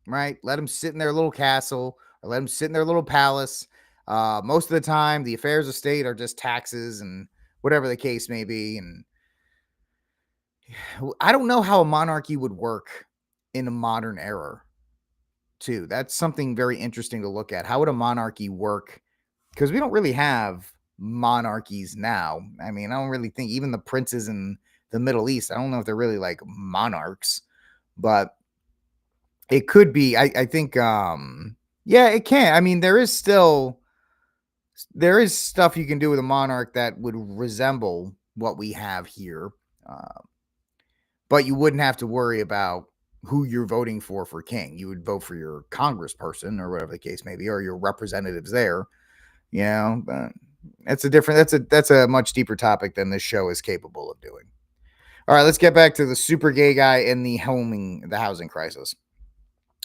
right? Let them sit in their little castle, or let them sit in their little palace. Most of the time, the affairs of state are just taxes and whatever the case may be. And I don't know how a monarchy would work in a modern era, too. That's something very interesting to look at. How would a monarchy work? Because we don't really have monarchies now. I mean, I don't really think even the princes in the Middle East, I don't know if they're really like monarchs, but it could be. I think, yeah, it can. I mean, there is stuff you can do with a monarch that would resemble what we have here. But you wouldn't have to worry about who you're voting for king. You would vote for your congressperson, or whatever the case may be, or your representatives there. But that's a much deeper topic than this show is capable of doing. All right, let's get back to the super gay guy and the housing crisis.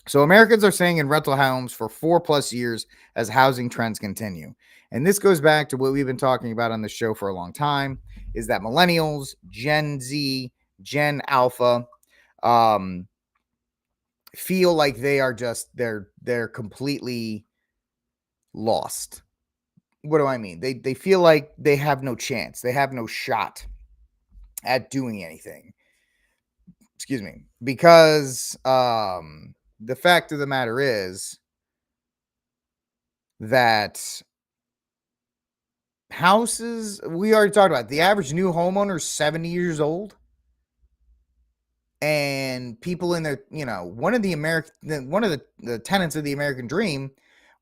So Americans are staying in rental homes for 4+ years as housing trends continue. And this goes back to what we've been talking about on the show for a long time, is that millennials, Gen Z, Gen Alpha, feel like they are just, they're completely lost. What do I mean? They feel like they have no chance. They have no shot at doing anything. Excuse me. Because the fact of the matter is that houses, we already talked about, the average new homeowner is 70 years old. And people in their, one of the tenets of the American dream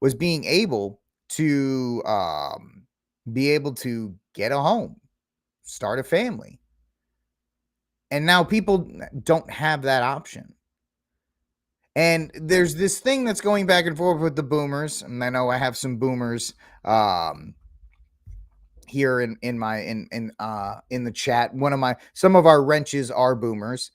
was being able to be able to get a home, start a family. And now people don't have that option. And there's this thing that's going back and forth with the boomers, and I know I have some boomers here in the chat. Some of our wrenches are boomers,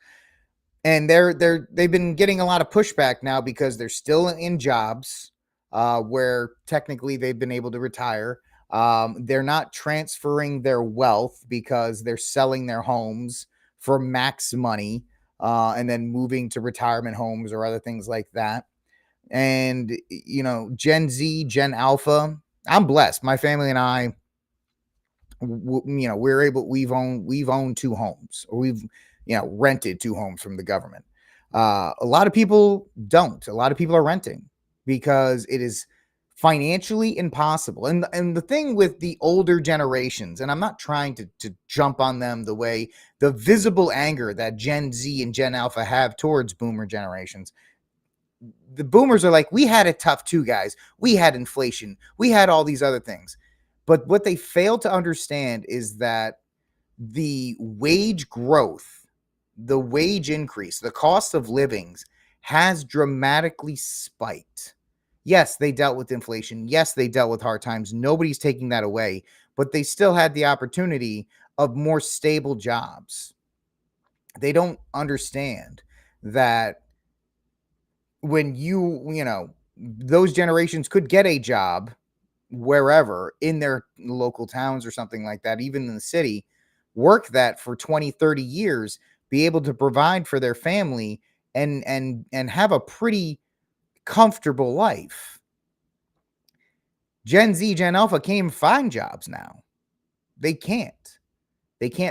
and they've been getting a lot of pushback now because they're still in jobs where technically they've been able to retire. They're not transferring their wealth because they're selling their homes for max money and then moving to retirement homes or other things like that. And Gen Z, Gen Alpha, I'm blessed. My family and I, we've owned 2 homes, or we've rented 2 homes from the government. A lot of people don't. A lot of people are renting because it is financially impossible. And the thing with the older generations, and I'm not trying to jump on them the visible anger that Gen Z and Gen Alpha have towards boomer generations. The boomers are like, we had it tough too, guys. We had inflation. We had all these other things. But what they fail to understand is that the wage growth, the wage increase, the cost of livings has dramatically spiked. Yes, they dealt with inflation. Yes, they dealt with hard times. Nobody's taking that away, but they still had the opportunity of more stable jobs. They don't understand that when those generations could get a job wherever in their local towns or something like that, even in the city, work that for 20, 30 years, be able to provide for their family and have a pretty comfortable life. Gen Z, Gen Alpha can't even find jobs now. They can't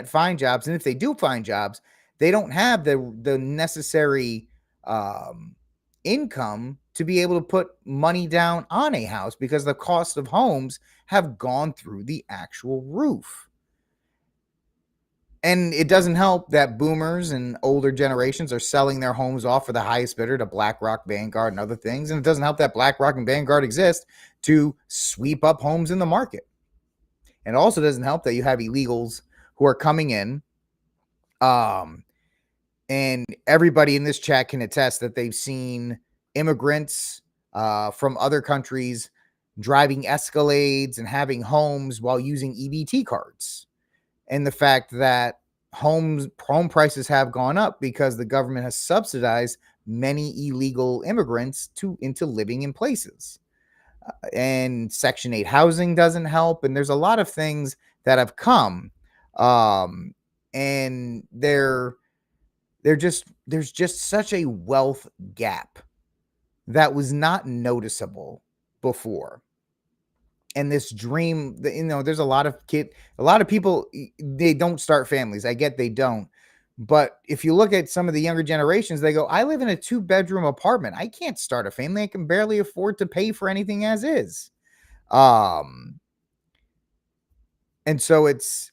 find jobs. And if they do find jobs, they don't have the necessary income to be able to put money down on a house because the cost of homes have gone through the actual roof. And it doesn't help that boomers and older generations are selling their homes off for the highest bidder to BlackRock, Vanguard, and other things. And it doesn't help that BlackRock and Vanguard exist to sweep up homes in the market. And it also doesn't help that you have illegals who are coming in. And everybody in this chat can attest that they've seen immigrants from other countries driving Escalades and having homes while using EBT cards. And the fact that home prices have gone up because the government has subsidized many illegal immigrants into living in places. And Section 8 housing doesn't help. And there's a lot of things that have come. And there's just such a wealth gap that was not noticeable before. And this dream, there's a lot of people, they don't start families. I get they don't. But if you look at some of the younger generations, they go, I live in a 2-bedroom apartment. I can't start a family. I can barely afford to pay for anything as is. And so it's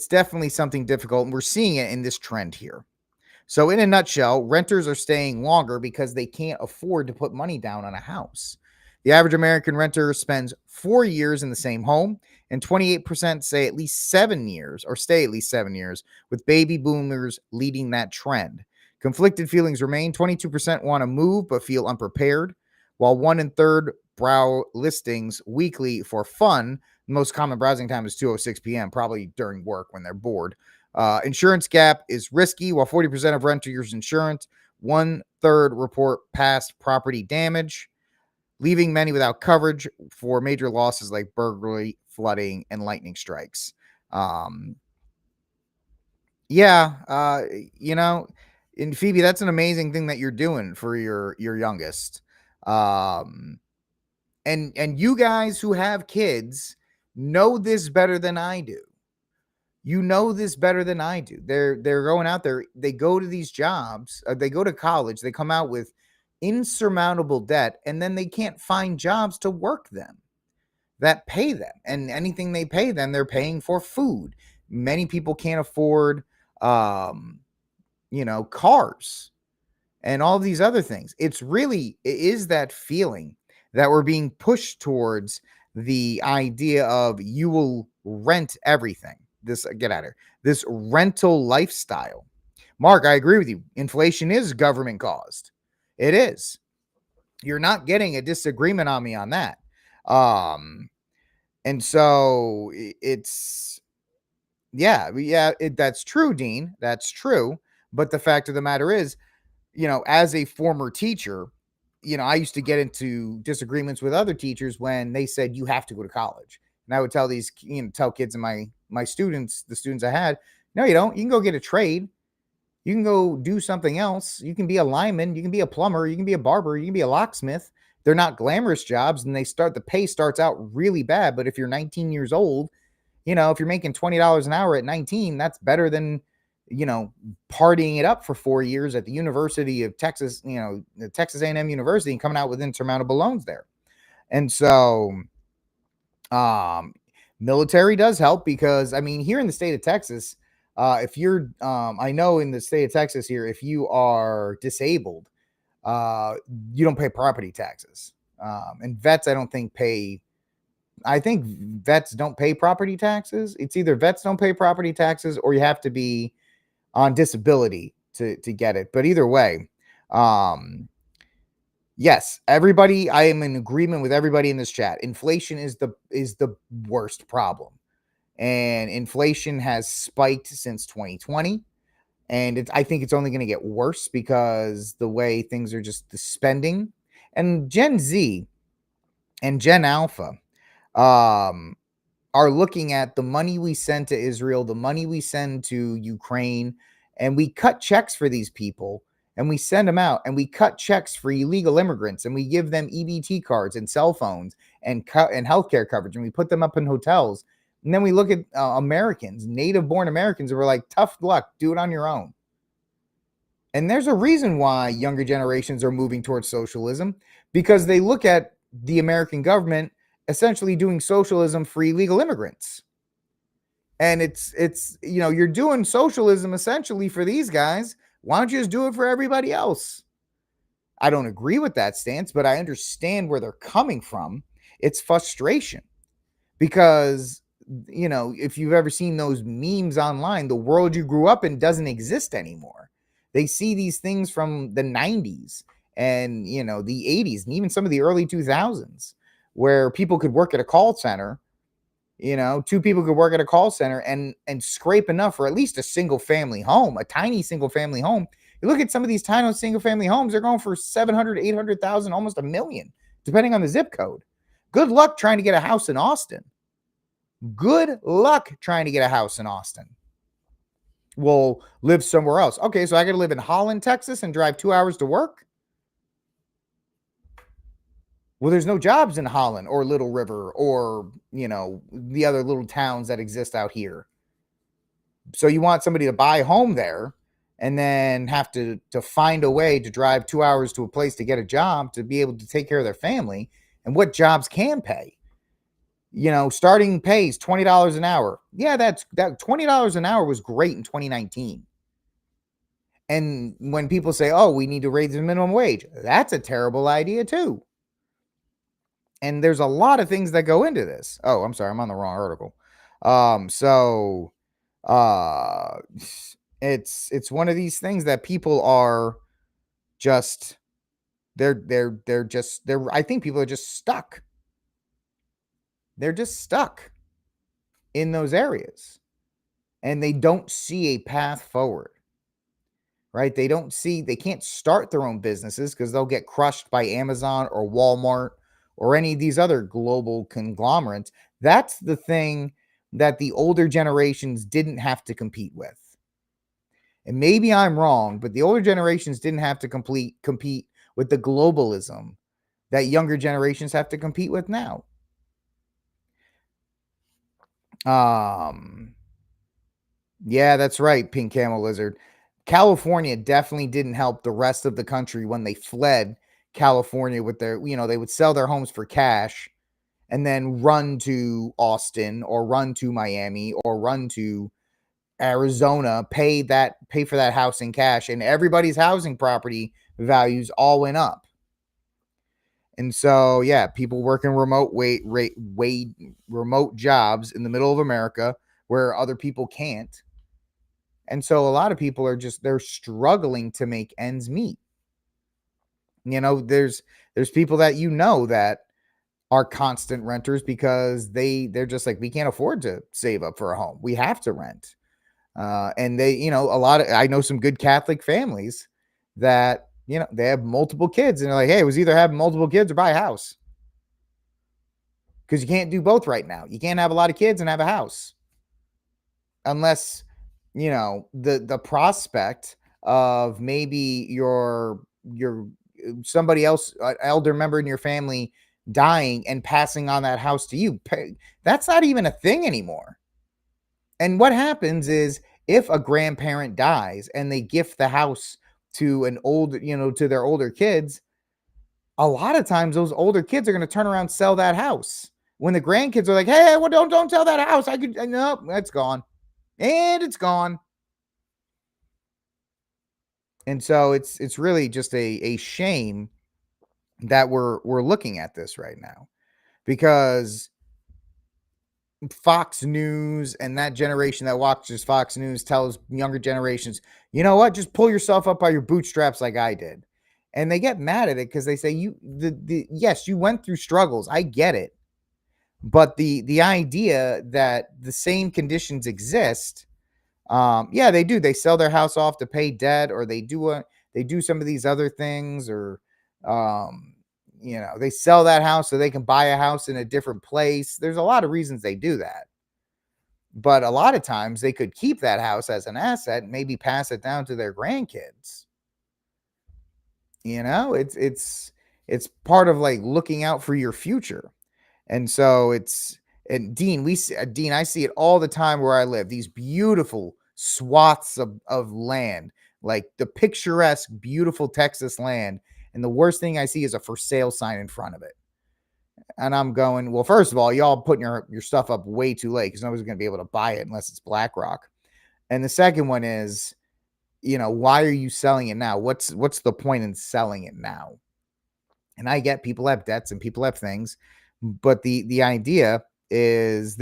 definitely something difficult. And we're seeing it in this trend here. So in a nutshell, renters are staying longer because they can't afford to put money down on a house. The average American renter spends 4 years in the same home, and 28% say at least 7 years or stay at least 7 years, with baby boomers leading that trend. Conflicted feelings remain. 22% want to move but feel unprepared, while 1 1/3 brow listings weekly for fun. The most common browsing time is 2:06 p.m., probably during work when they're bored. Insurance gap is risky. While 40% of renters use insurance, 1/3 report past property damage, leaving many without coverage for major losses like burglary, flooding, and lightning strikes. And Phoebe, that's an amazing thing that you're doing for your youngest. And you guys who have kids know this better than I do. You know this better than I do. They're going out there. They go to these jobs. They go to college. They come out with insurmountable debt, and then they can't find jobs to work them that pay them. And anything they pay them, they're paying for food. Many people can't afford, cars and all these other things. It is that feeling that we're being pushed towards the idea of you will rent everything. This get out of here. This rental lifestyle. Mark, I agree with you. Inflation is government caused. It is. You're not getting a disagreement on me on that. And so it's that's true, Dean. That's true. But the fact of the matter is, as a former teacher, I used to get into disagreements with other teachers when they said you have to go to college. And I would tell these, tell kids and my students, the students I had, no, you don't. You can go get a trade. You can go do something else. You can be a lineman. You can be a plumber. You can be a barber. You can be a locksmith. They're not glamorous jobs, and the pay starts out really bad. But if you're 19 years old, if you're making $20 an hour at 19, that's better than, partying it up for 4 years at the University of Texas, the Texas A&M University, and coming out with insurmountable loans there. And so, military does help because, here in the state of Texas, if you're, I know in the state of Texas here, if you are disabled, you don't pay property taxes. And vets, I think vets don't pay property taxes. It's either vets don't pay property taxes or you have to be on disability to get it. But either way, yes, everybody, I am in agreement with everybody in this chat. Inflation is the worst problem. And inflation has spiked since 2020. And I think it's only going to get worse because the way things are just the spending. And Gen Z and Gen Alpha are looking at the money we send to Israel, the money we send to Ukraine, and we cut checks for these people and we send them out, and we cut checks for illegal immigrants, and we give them EBT cards and cell phones and healthcare coverage, and we put them up in hotels. And then we look at Americans, native-born Americans, and we're like, tough luck, do it on your own. And there's a reason why younger generations are moving towards socialism, because they look at the American government essentially doing socialism for illegal immigrants. And it's you're doing socialism essentially for these guys. Why don't you just do it for everybody else? I don't agree with that stance, but I understand where they're coming from. It's frustration because, if you've ever seen those memes online, the world you grew up in doesn't exist anymore. They see these things from the 90s and, the 80s and even some of the early 2000s where people could work at a call center, two people could work at a call center and scrape enough for at least a single family home, a tiny single family home. You look at some of these tiny single family homes, they're going for 700, 800,000, almost $1 million, depending on the zip code. Good luck trying to get a house in Austin. Good luck trying to get a house in Austin. We'll live somewhere else. Okay, so I got to live in Holland, Texas, and drive 2 hours to work? Well, there's no jobs in Holland or Little River or, the other little towns that exist out here. So you want somebody to buy a home there and then have to find a way to drive 2 hours to a place to get a job to be able to take care of their family. And what jobs can pay? Starting pay is $20 an hour. Yeah, that $20 an hour was great in 2019. And when people say, oh, we need to raise the minimum wage, that's a terrible idea too. And there's a lot of things that go into this. Oh, I'm sorry, I'm on the wrong article. It's one of these things that people are just I think people are just stuck. They're just stuck in those areas and they don't see a path forward, right? They can't start their own businesses because they'll get crushed by Amazon or Walmart or any of these other global conglomerates. That's the thing that the older generations didn't have to compete with. And maybe I'm wrong, but the older generations didn't have to compete with the globalism that younger generations have to compete with now. Yeah, that's right, Pink Camel Lizard. California definitely didn't help the rest of the country when they fled California with their, they would sell their homes for cash and then run to Austin or run to Miami or run to Arizona, pay for that house in cash, and everybody's housing property values all went up. And so, yeah, people working remote remote jobs in the middle of America where other people can't. And so a lot of people are they're struggling to make ends meet. There's people that that are constant renters because they're just like, we can't afford to save up for a home. We have to rent. And they, I know some good Catholic families that, they have multiple kids and they're like, hey, it was either have multiple kids or buy a house. Because you can't do both right now. You can't have a lot of kids and have a house. Unless, the prospect of maybe your somebody else, an elder member in your family dying and passing on that house to you, that's not even a thing anymore. And what happens is, if a grandparent dies and they gift the house to to their older kids, a lot of times those older kids are going to turn around and sell that house. When the grandkids are like, hey, well, don't sell that house. Nope, that's gone. And it's gone. And so it's really just a shame that we're looking at this right now, because Fox News and that generation that watches Fox News tells younger generations, you know what, just pull yourself up by your bootstraps like I did. And they get mad at it because they say, yes, you went through struggles. I get it. But the idea that the same conditions exist, yeah, they do. They sell their house off to pay debt, or they do some of these other things, or they sell that house so they can buy a house in a different place. There's a lot of reasons they do that. But a lot of times they could keep that house as an asset and maybe pass it down to their grandkids. It's part of like looking out for your future. And so Dean, I see it all the time where I live, these beautiful swaths of land, like the picturesque, beautiful Texas land. And the worst thing I see is a for sale sign in front of it. And I'm going, well, first of all, y'all putting your stuff up way too late, because nobody's going to be able to buy it unless it's BlackRock. And the second one is, why are you selling it now? What's the point in selling it now? And I get people have debts and people have things, but the idea is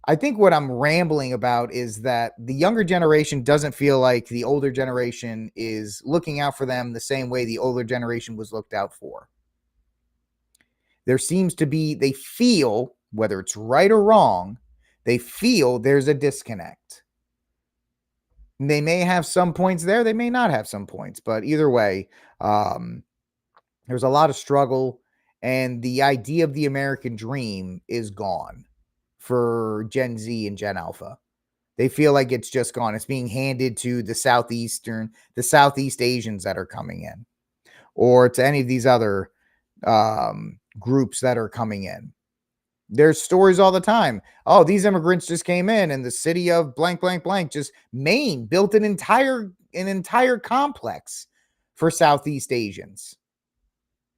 I think what I'm rambling about is that the younger generation doesn't feel like the older generation is looking out for them the same way the older generation was looked out for. There seems to be, they feel, whether it's right or wrong, they feel there's a disconnect. They may have some points there, they may not have some points, but either way, there's a lot of struggle, and the idea of the American dream is gone for Gen Z and Gen Alpha. They feel like it's just gone. It's being handed to the Southeast Asians that are coming in, or to any of these other groups that are coming in. There's stories all the time. Oh, these immigrants just came in, and the city of blank, blank, blank, just Maine, built an entire complex for Southeast Asians.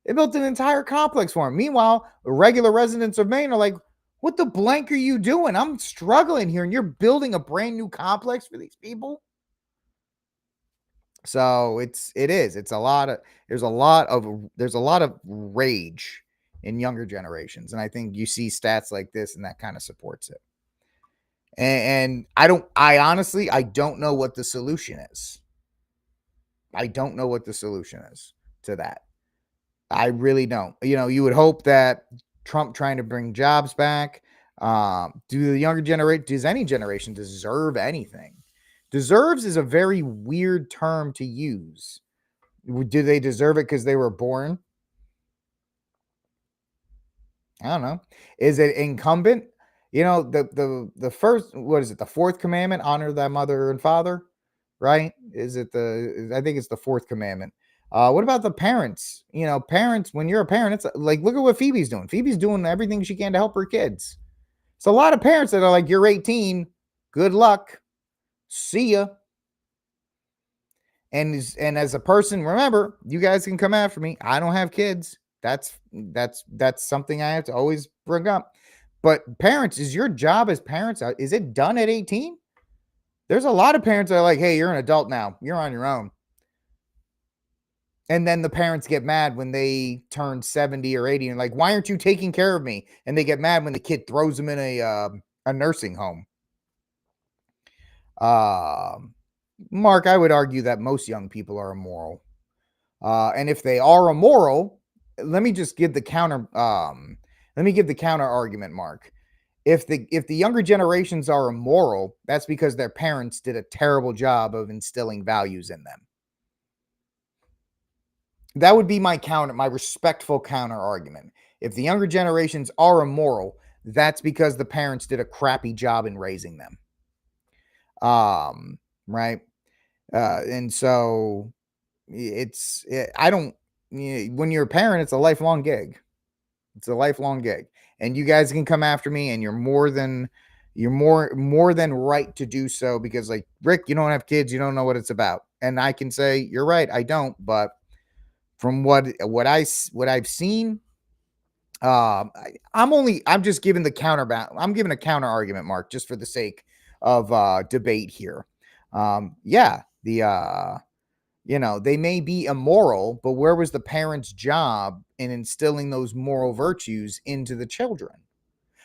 They built an entire complex for them. Meanwhile, the regular residents of Maine are like, what the blank are you doing? I'm struggling here, and you're building a brand new complex for these people. So there's a lot of rage in younger generations. And I think you see stats like this, and that kind of supports it. And I honestly don't know what the solution is. I don't know what the solution is to that. I really don't. You would hope that Trump trying to bring jobs back. Does any generation deserve anything? Deserves is a very weird term to use. Do they deserve it because they were born? I don't know. Is it incumbent? The first, what is it? The fourth commandment, honor thy mother and father, right? I think it's the fourth commandment. What about the parents? Parents, when you're a parent, it's like, look at what Phoebe's doing. Phoebe's doing everything she can to help her kids. It's a lot of parents that are like, you're 18. Good luck. See ya. And as a person, remember, you guys can come after me. I don't have kids. That's something I have to always bring up. But parents, is your job as parents, is it done at 18? There's a lot of parents that are like, hey, you're an adult now. You're on your own. And then the parents get mad when they turn 70 or 80 and like, why aren't you taking care of me? And they get mad when the kid throws them in a nursing home. Mark, I would argue that most young people are immoral. And if they are immoral, let me just give the counter. Let me give the counter argument, Mark. If the younger generations are immoral, that's because their parents did a terrible job of instilling values in them. That would be my respectful counter argument. If the younger generations are immoral, that's because the parents did a crappy job in raising them. Right. And so when you're a parent, it's a lifelong gig. It's a lifelong gig. And you guys can come after me, and you're more than right to do so, because like, Rick, you don't have kids, you don't know what it's about. And I can say, you're right, I don't, but from what I've seen, I'm just giving the I'm giving a counter argument, Mark, just for the sake of debate here. They may be immoral, but where was the parents' job in instilling those moral virtues into the children?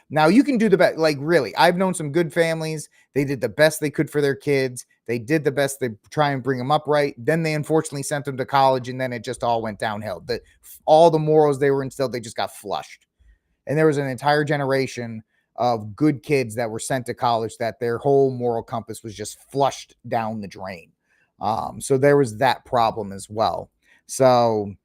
Now, you can do the best. Like, really, I've known some good families. They did the best they could for their kids. They did the best. They try and bring them up right. Then they unfortunately sent them to college, and then it just all went downhill. All the morals they were instilled, they just got flushed. And there was an entire generation of good kids that were sent to college that their whole moral compass was just flushed down the drain. So there was that problem as well. So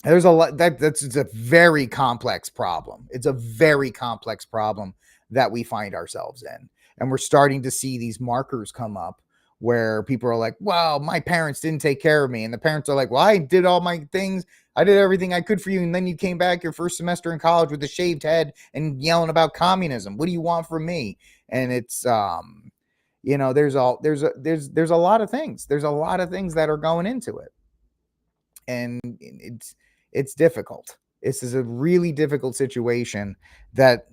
there's a lot that's a very complex problem. It's a very complex problem that we find ourselves in. And we're starting to see these markers come up where people are like, well, my parents didn't take care of me. And the parents are like, well, I did all my things. I did everything I could for you. And then you came back your first semester in college with a shaved head and yelling about communism. What do you want from me? And it's, there's a lot of things. There's a lot of things that are going into it. And it's difficult. This is a really difficult situation that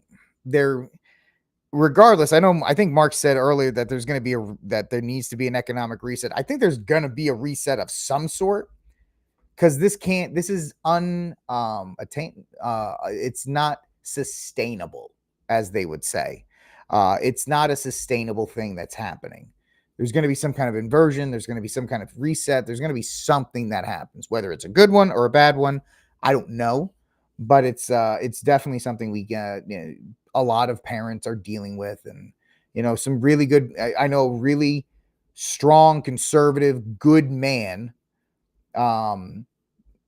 regardless, I think Mark said earlier that there's going to be that there needs to be an economic reset. I think there's going to be a reset of some sort, because this is it's not sustainable, as they would say. It's not a sustainable thing that's happening. There's going to be some kind of inversion. There's going to be some kind of reset. There's going to be something that happens, whether it's a good one or a bad one. I don't know, but it's definitely something a lot of parents are dealing with. And, some really good, I know, really strong, conservative, good man. And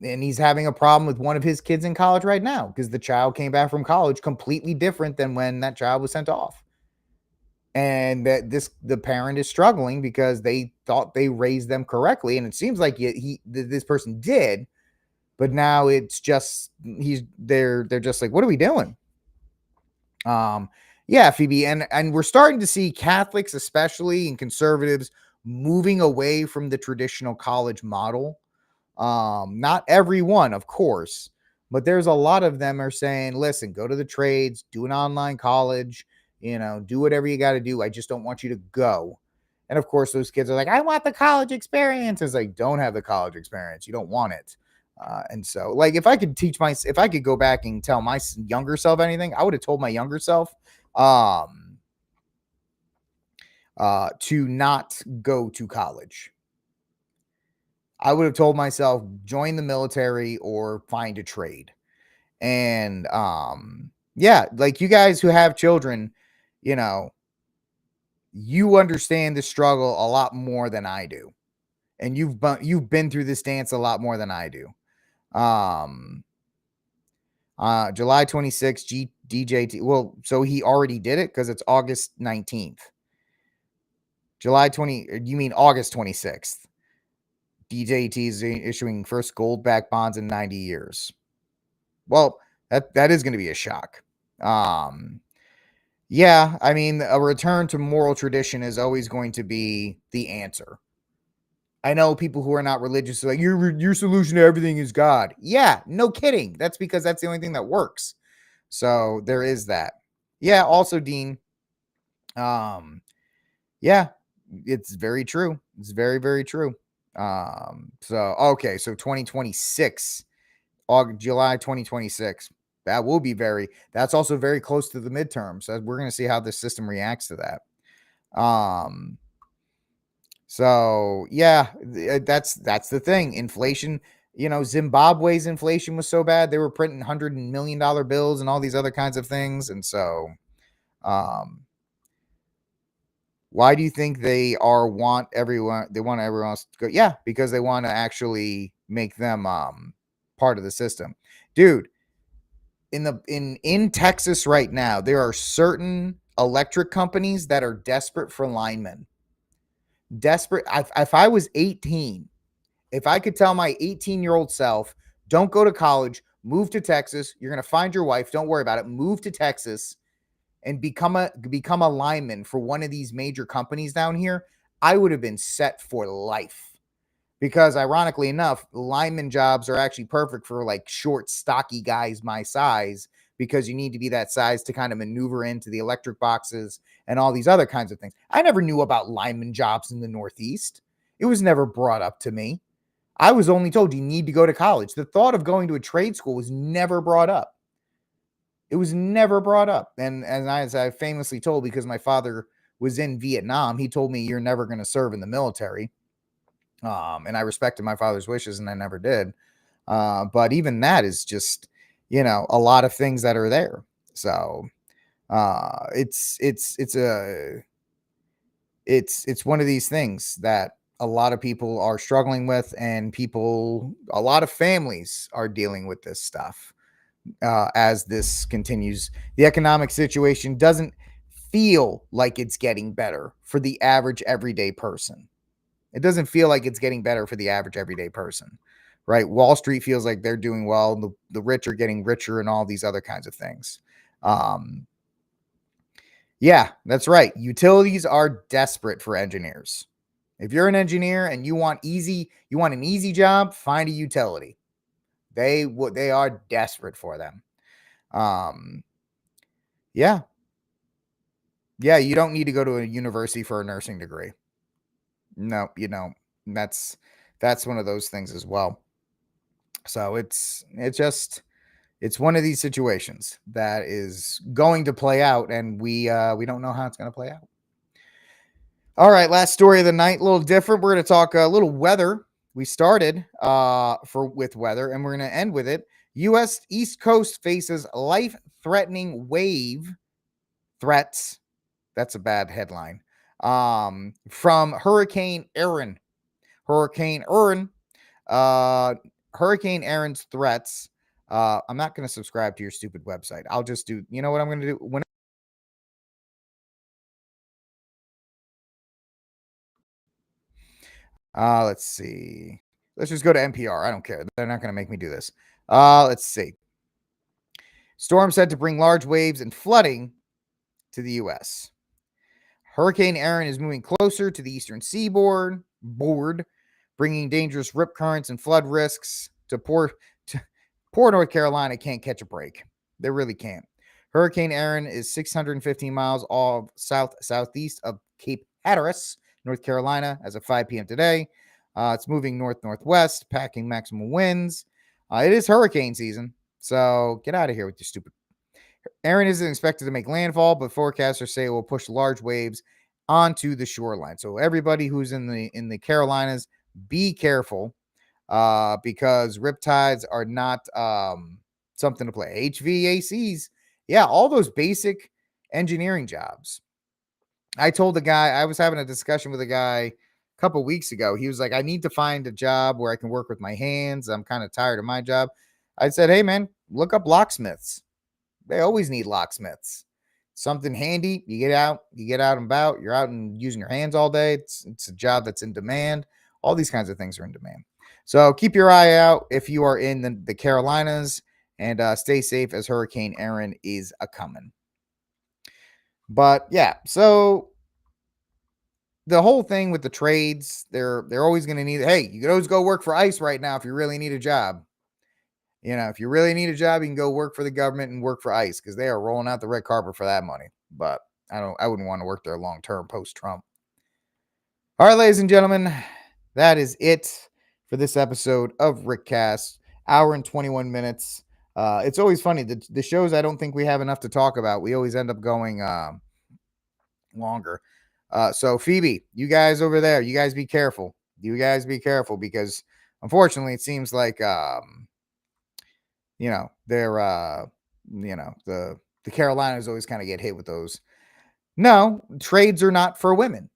he's having a problem with one of his kids in college right now, because the child came back from college completely different than when that child was sent off. And that the parent is struggling because they thought they raised them correctly. And it seems like this person did, but now it's just, they're just like, what are we doing? Yeah, Phoebe. And we're starting to see Catholics, especially, and conservatives, moving away from the traditional college model. Not everyone, of course, but there's a lot of them are saying, listen, go to the trades, do an online college, do whatever you got to do. I just don't want you to go. And of course, those kids are like, I want the college experience. It's like, don't have the college experience. You don't want it. And so, like, if I could go back and tell my younger self anything, I would have told my younger self to not go to college. I would have told myself, join the military or find a trade. And yeah, like, you guys who have children, you understand the struggle a lot more than I do. And you've been through this dance a lot more than I do. July 26th, DJT. Well, so he already did it because it's August 19th. July 20. You mean August 26th? DJT is issuing first gold-backed bonds in 90 years. Well, that is going to be a shock. Yeah, I mean, a return to moral tradition is always going to be the answer. I know people who are not religious are like, your solution to everything is God. Yeah, no kidding. That's because that's the only thing that works. So there is that. Yeah, also, Dean. Yeah, it's very true. It's very, very true. Okay, so 2026, July 2026. That will be that's also very close to the midterms. So we're going to see how the system reacts to that. So yeah, that's the thing. Inflation, Zimbabwe's inflation was so bad they were printing $100 million bills and all these other kinds of things. And so, why do you think they want everyone else to go? Yeah, because they want to actually make them part of the system. Dude, in Texas right now, there are certain electric companies that are desperate for linemen. Desperate. If I was 18, if I could tell my 18-year-old self, don't go to college, move to Texas, you're going to find your wife, don't worry about it, move to Texas and become a lineman for one of these major companies down here, I would have been set for life. Because ironically enough, lineman jobs are actually perfect for like short, stocky guys my size, because you need to be that size to kind of maneuver into the electric boxes and all these other kinds of things. I never knew about lineman jobs in the Northeast. It was never brought up to me. I was only told you need to go to college. The thought of going to a trade school was never brought up. It was never brought up. And as I famously told, because my father was in Vietnam, he told me, you're never going to serve in the military. And I respected my father's wishes, and I never did. But even that is just, a lot of things that are there. So it's one of these things that a lot of people are struggling with, and a lot of families are dealing with this stuff. As this continues, the economic situation doesn't feel like it's getting better for the average everyday person. It doesn't feel like it's getting better for the average everyday person, right? Wall Street feels like they're doing well. The rich are getting richer and all these other kinds of things. Yeah, that's right. Utilities are desperate for engineers. If you're an engineer and you want an easy job, find a utility. They are desperate for them. Yeah. Yeah, you don't need to go to a university for a nursing degree. No, that's one of those things as well. So it's one of these situations that is going to play out, and we don't know how it's going to play out. All right, last story of the night, a little different. We're going to talk a little weather. We started with weather, and we're going to end with it. U.S. East Coast faces life-threatening wave threats. That's a bad headline. From Hurricane Aaron. Hurricane Aaron's threats. I'm not going to subscribe to your stupid website. I'll just do, you know what I'm going to do? Let's see. Let's just go to NPR. I don't care. They're not going to make me do this. Let's see. Storm said to bring large waves and flooding to the U.S. Hurricane Aaron is moving closer to the eastern seaboard, bringing dangerous rip currents and flood risks to poor North Carolina. Can't catch a break. They really can't. Hurricane Aaron is 615 miles off southeast of Cape Hatteras, North Carolina, as of 5 p.m. today. It's moving northwest, packing maximum winds. It is hurricane season, so get out of here with your stupid. Aaron isn't expected to make landfall, but forecasters say it will push large waves onto the shoreline. So everybody who's in the Carolinas, be careful, because riptides are not something to play. HVACs, yeah, all those basic engineering jobs. I told the guy, I was having a discussion with a guy a couple weeks ago. He was like, I need to find a job where I can work with my hands. I'm kind of tired of my job. I said, hey, man, look up locksmiths. They always need locksmiths. Something handy. You get out and about. You're out and using your hands all day. It's a job that's in demand. All these kinds of things are in demand. So keep your eye out if you are in the Carolinas, and stay safe as Hurricane Aaron is a coming. But yeah, so the whole thing with the trades, they're always going to need, hey, you can always go work for ICE right now if you really need a job. If you really need a job, you can go work for the government and work for ICE, because they are rolling out the red carpet for that money. But I wouldn't want to work there long term post Trump. All right, ladies and gentlemen, that is it for this episode of RickCast. Hour and 21 minutes. It's always funny. The shows I don't think we have enough to talk about, we always end up going longer. So Phoebe, you guys over there, you guys be careful. You guys be careful because unfortunately it seems like they're the Carolinas always kind of get hit with those. No, trades are not for women.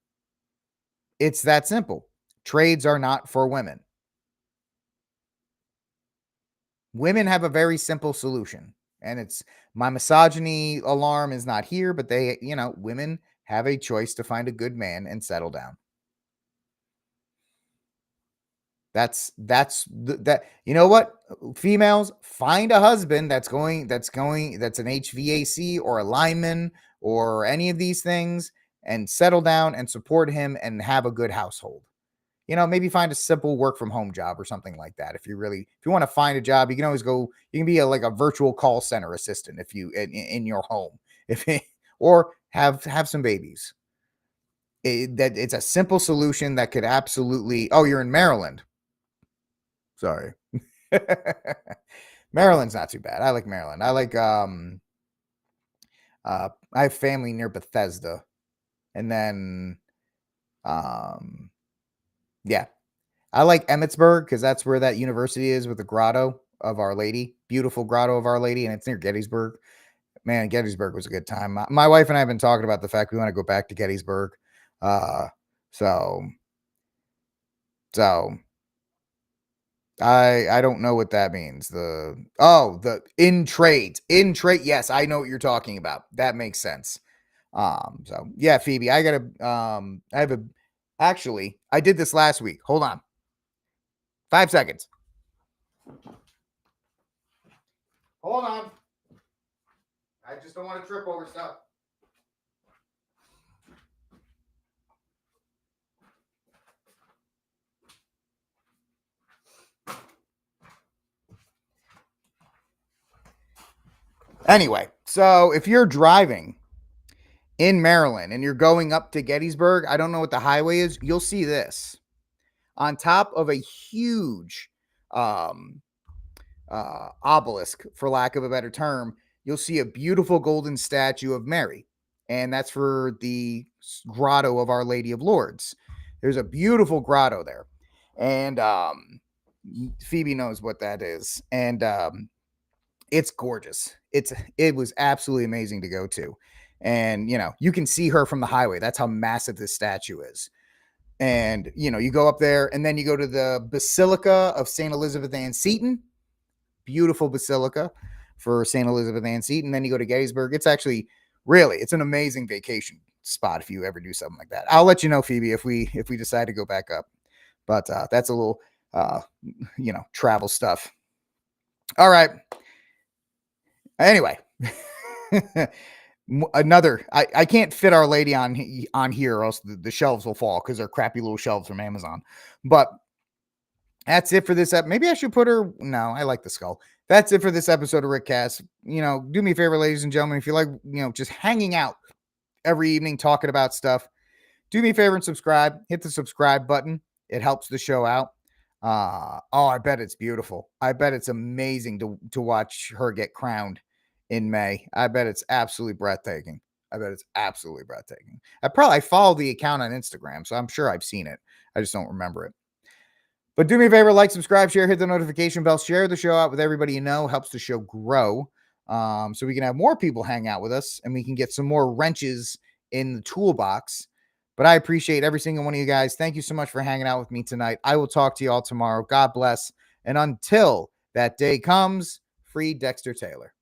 It's that simple. Trades are not for women. Women have a very simple solution. And it's my misogyny alarm is not here, but women have a choice to find a good man and settle down. That's you know what? Females, find a husband that's an HVAC or a lineman or any of these things and settle down and support him and have a good household. Maybe find a simple work from home job or something like that. If you want to find a job, you can always go, you can be like a virtual call center assistant if you in your home, or have some babies. It's a simple solution that could absolutely, oh, you're in Maryland. Sorry. Maryland's not too bad. I like Maryland. I like, I have family near Bethesda, and then, yeah, I like Emmitsburg because that's where that university is with the Grotto of Our Lady, beautiful Grotto of Our Lady, and it's near Gettysburg. Man, Gettysburg was a good time. My wife and I have been talking about the fact we want to go back to Gettysburg. So I don't know what that means. The in trade. Yes, I know what you're talking about. That makes sense. So yeah, Phoebe, I did this last week. Hold on. 5 seconds. Hold on. I just don't want to trip over stuff. Anyway, so if you're driving in Maryland and you're going up to Gettysburg, I don't know what the highway is, you'll see this. On top of a huge obelisk, for lack of a better term, you'll see a beautiful golden statue of Mary. And that's for the grotto of Our Lady of Lourdes. There's a beautiful grotto there. And Phoebe knows what that is. And it's gorgeous. It was absolutely amazing to go to. And, you can see her from the highway. That's how massive this statue is. And, you go up there and then you go to the Basilica of St. Elizabeth Ann Seton. Beautiful basilica for St. Elizabeth Ann Seton. And then you go to Gettysburg. It's actually it's an amazing vacation spot if you ever do something like that. I'll let you know, Phoebe, if we decide to go back up. But that's a little, travel stuff. All right. Anyway. I can't fit Our Lady on here or else the shelves will fall because they're crappy little shelves from Amazon. But that's it for this episode. Maybe I should put her. No, I like the skull. That's it for this episode of RickCast. Do me a favor, ladies and gentlemen, if you like, just hanging out every evening talking about stuff, do me a favor and subscribe. Hit the subscribe button. It helps the show out. I bet it's beautiful. I bet it's amazing to watch her get crowned in May. I bet it's absolutely breathtaking. I follow the account on Instagram, so I'm sure I've seen it. I just don't remember it. But do me a favor, like, subscribe, share, hit the notification bell, share the show out with everybody you know, helps the show grow. So we can have more people hang out with us and we can get some more wrenches in the toolbox. But I appreciate every single one of you guys. Thank you so much for hanging out with me tonight. I will talk to you all tomorrow. God bless. And until that day comes, free Dexter Taylor.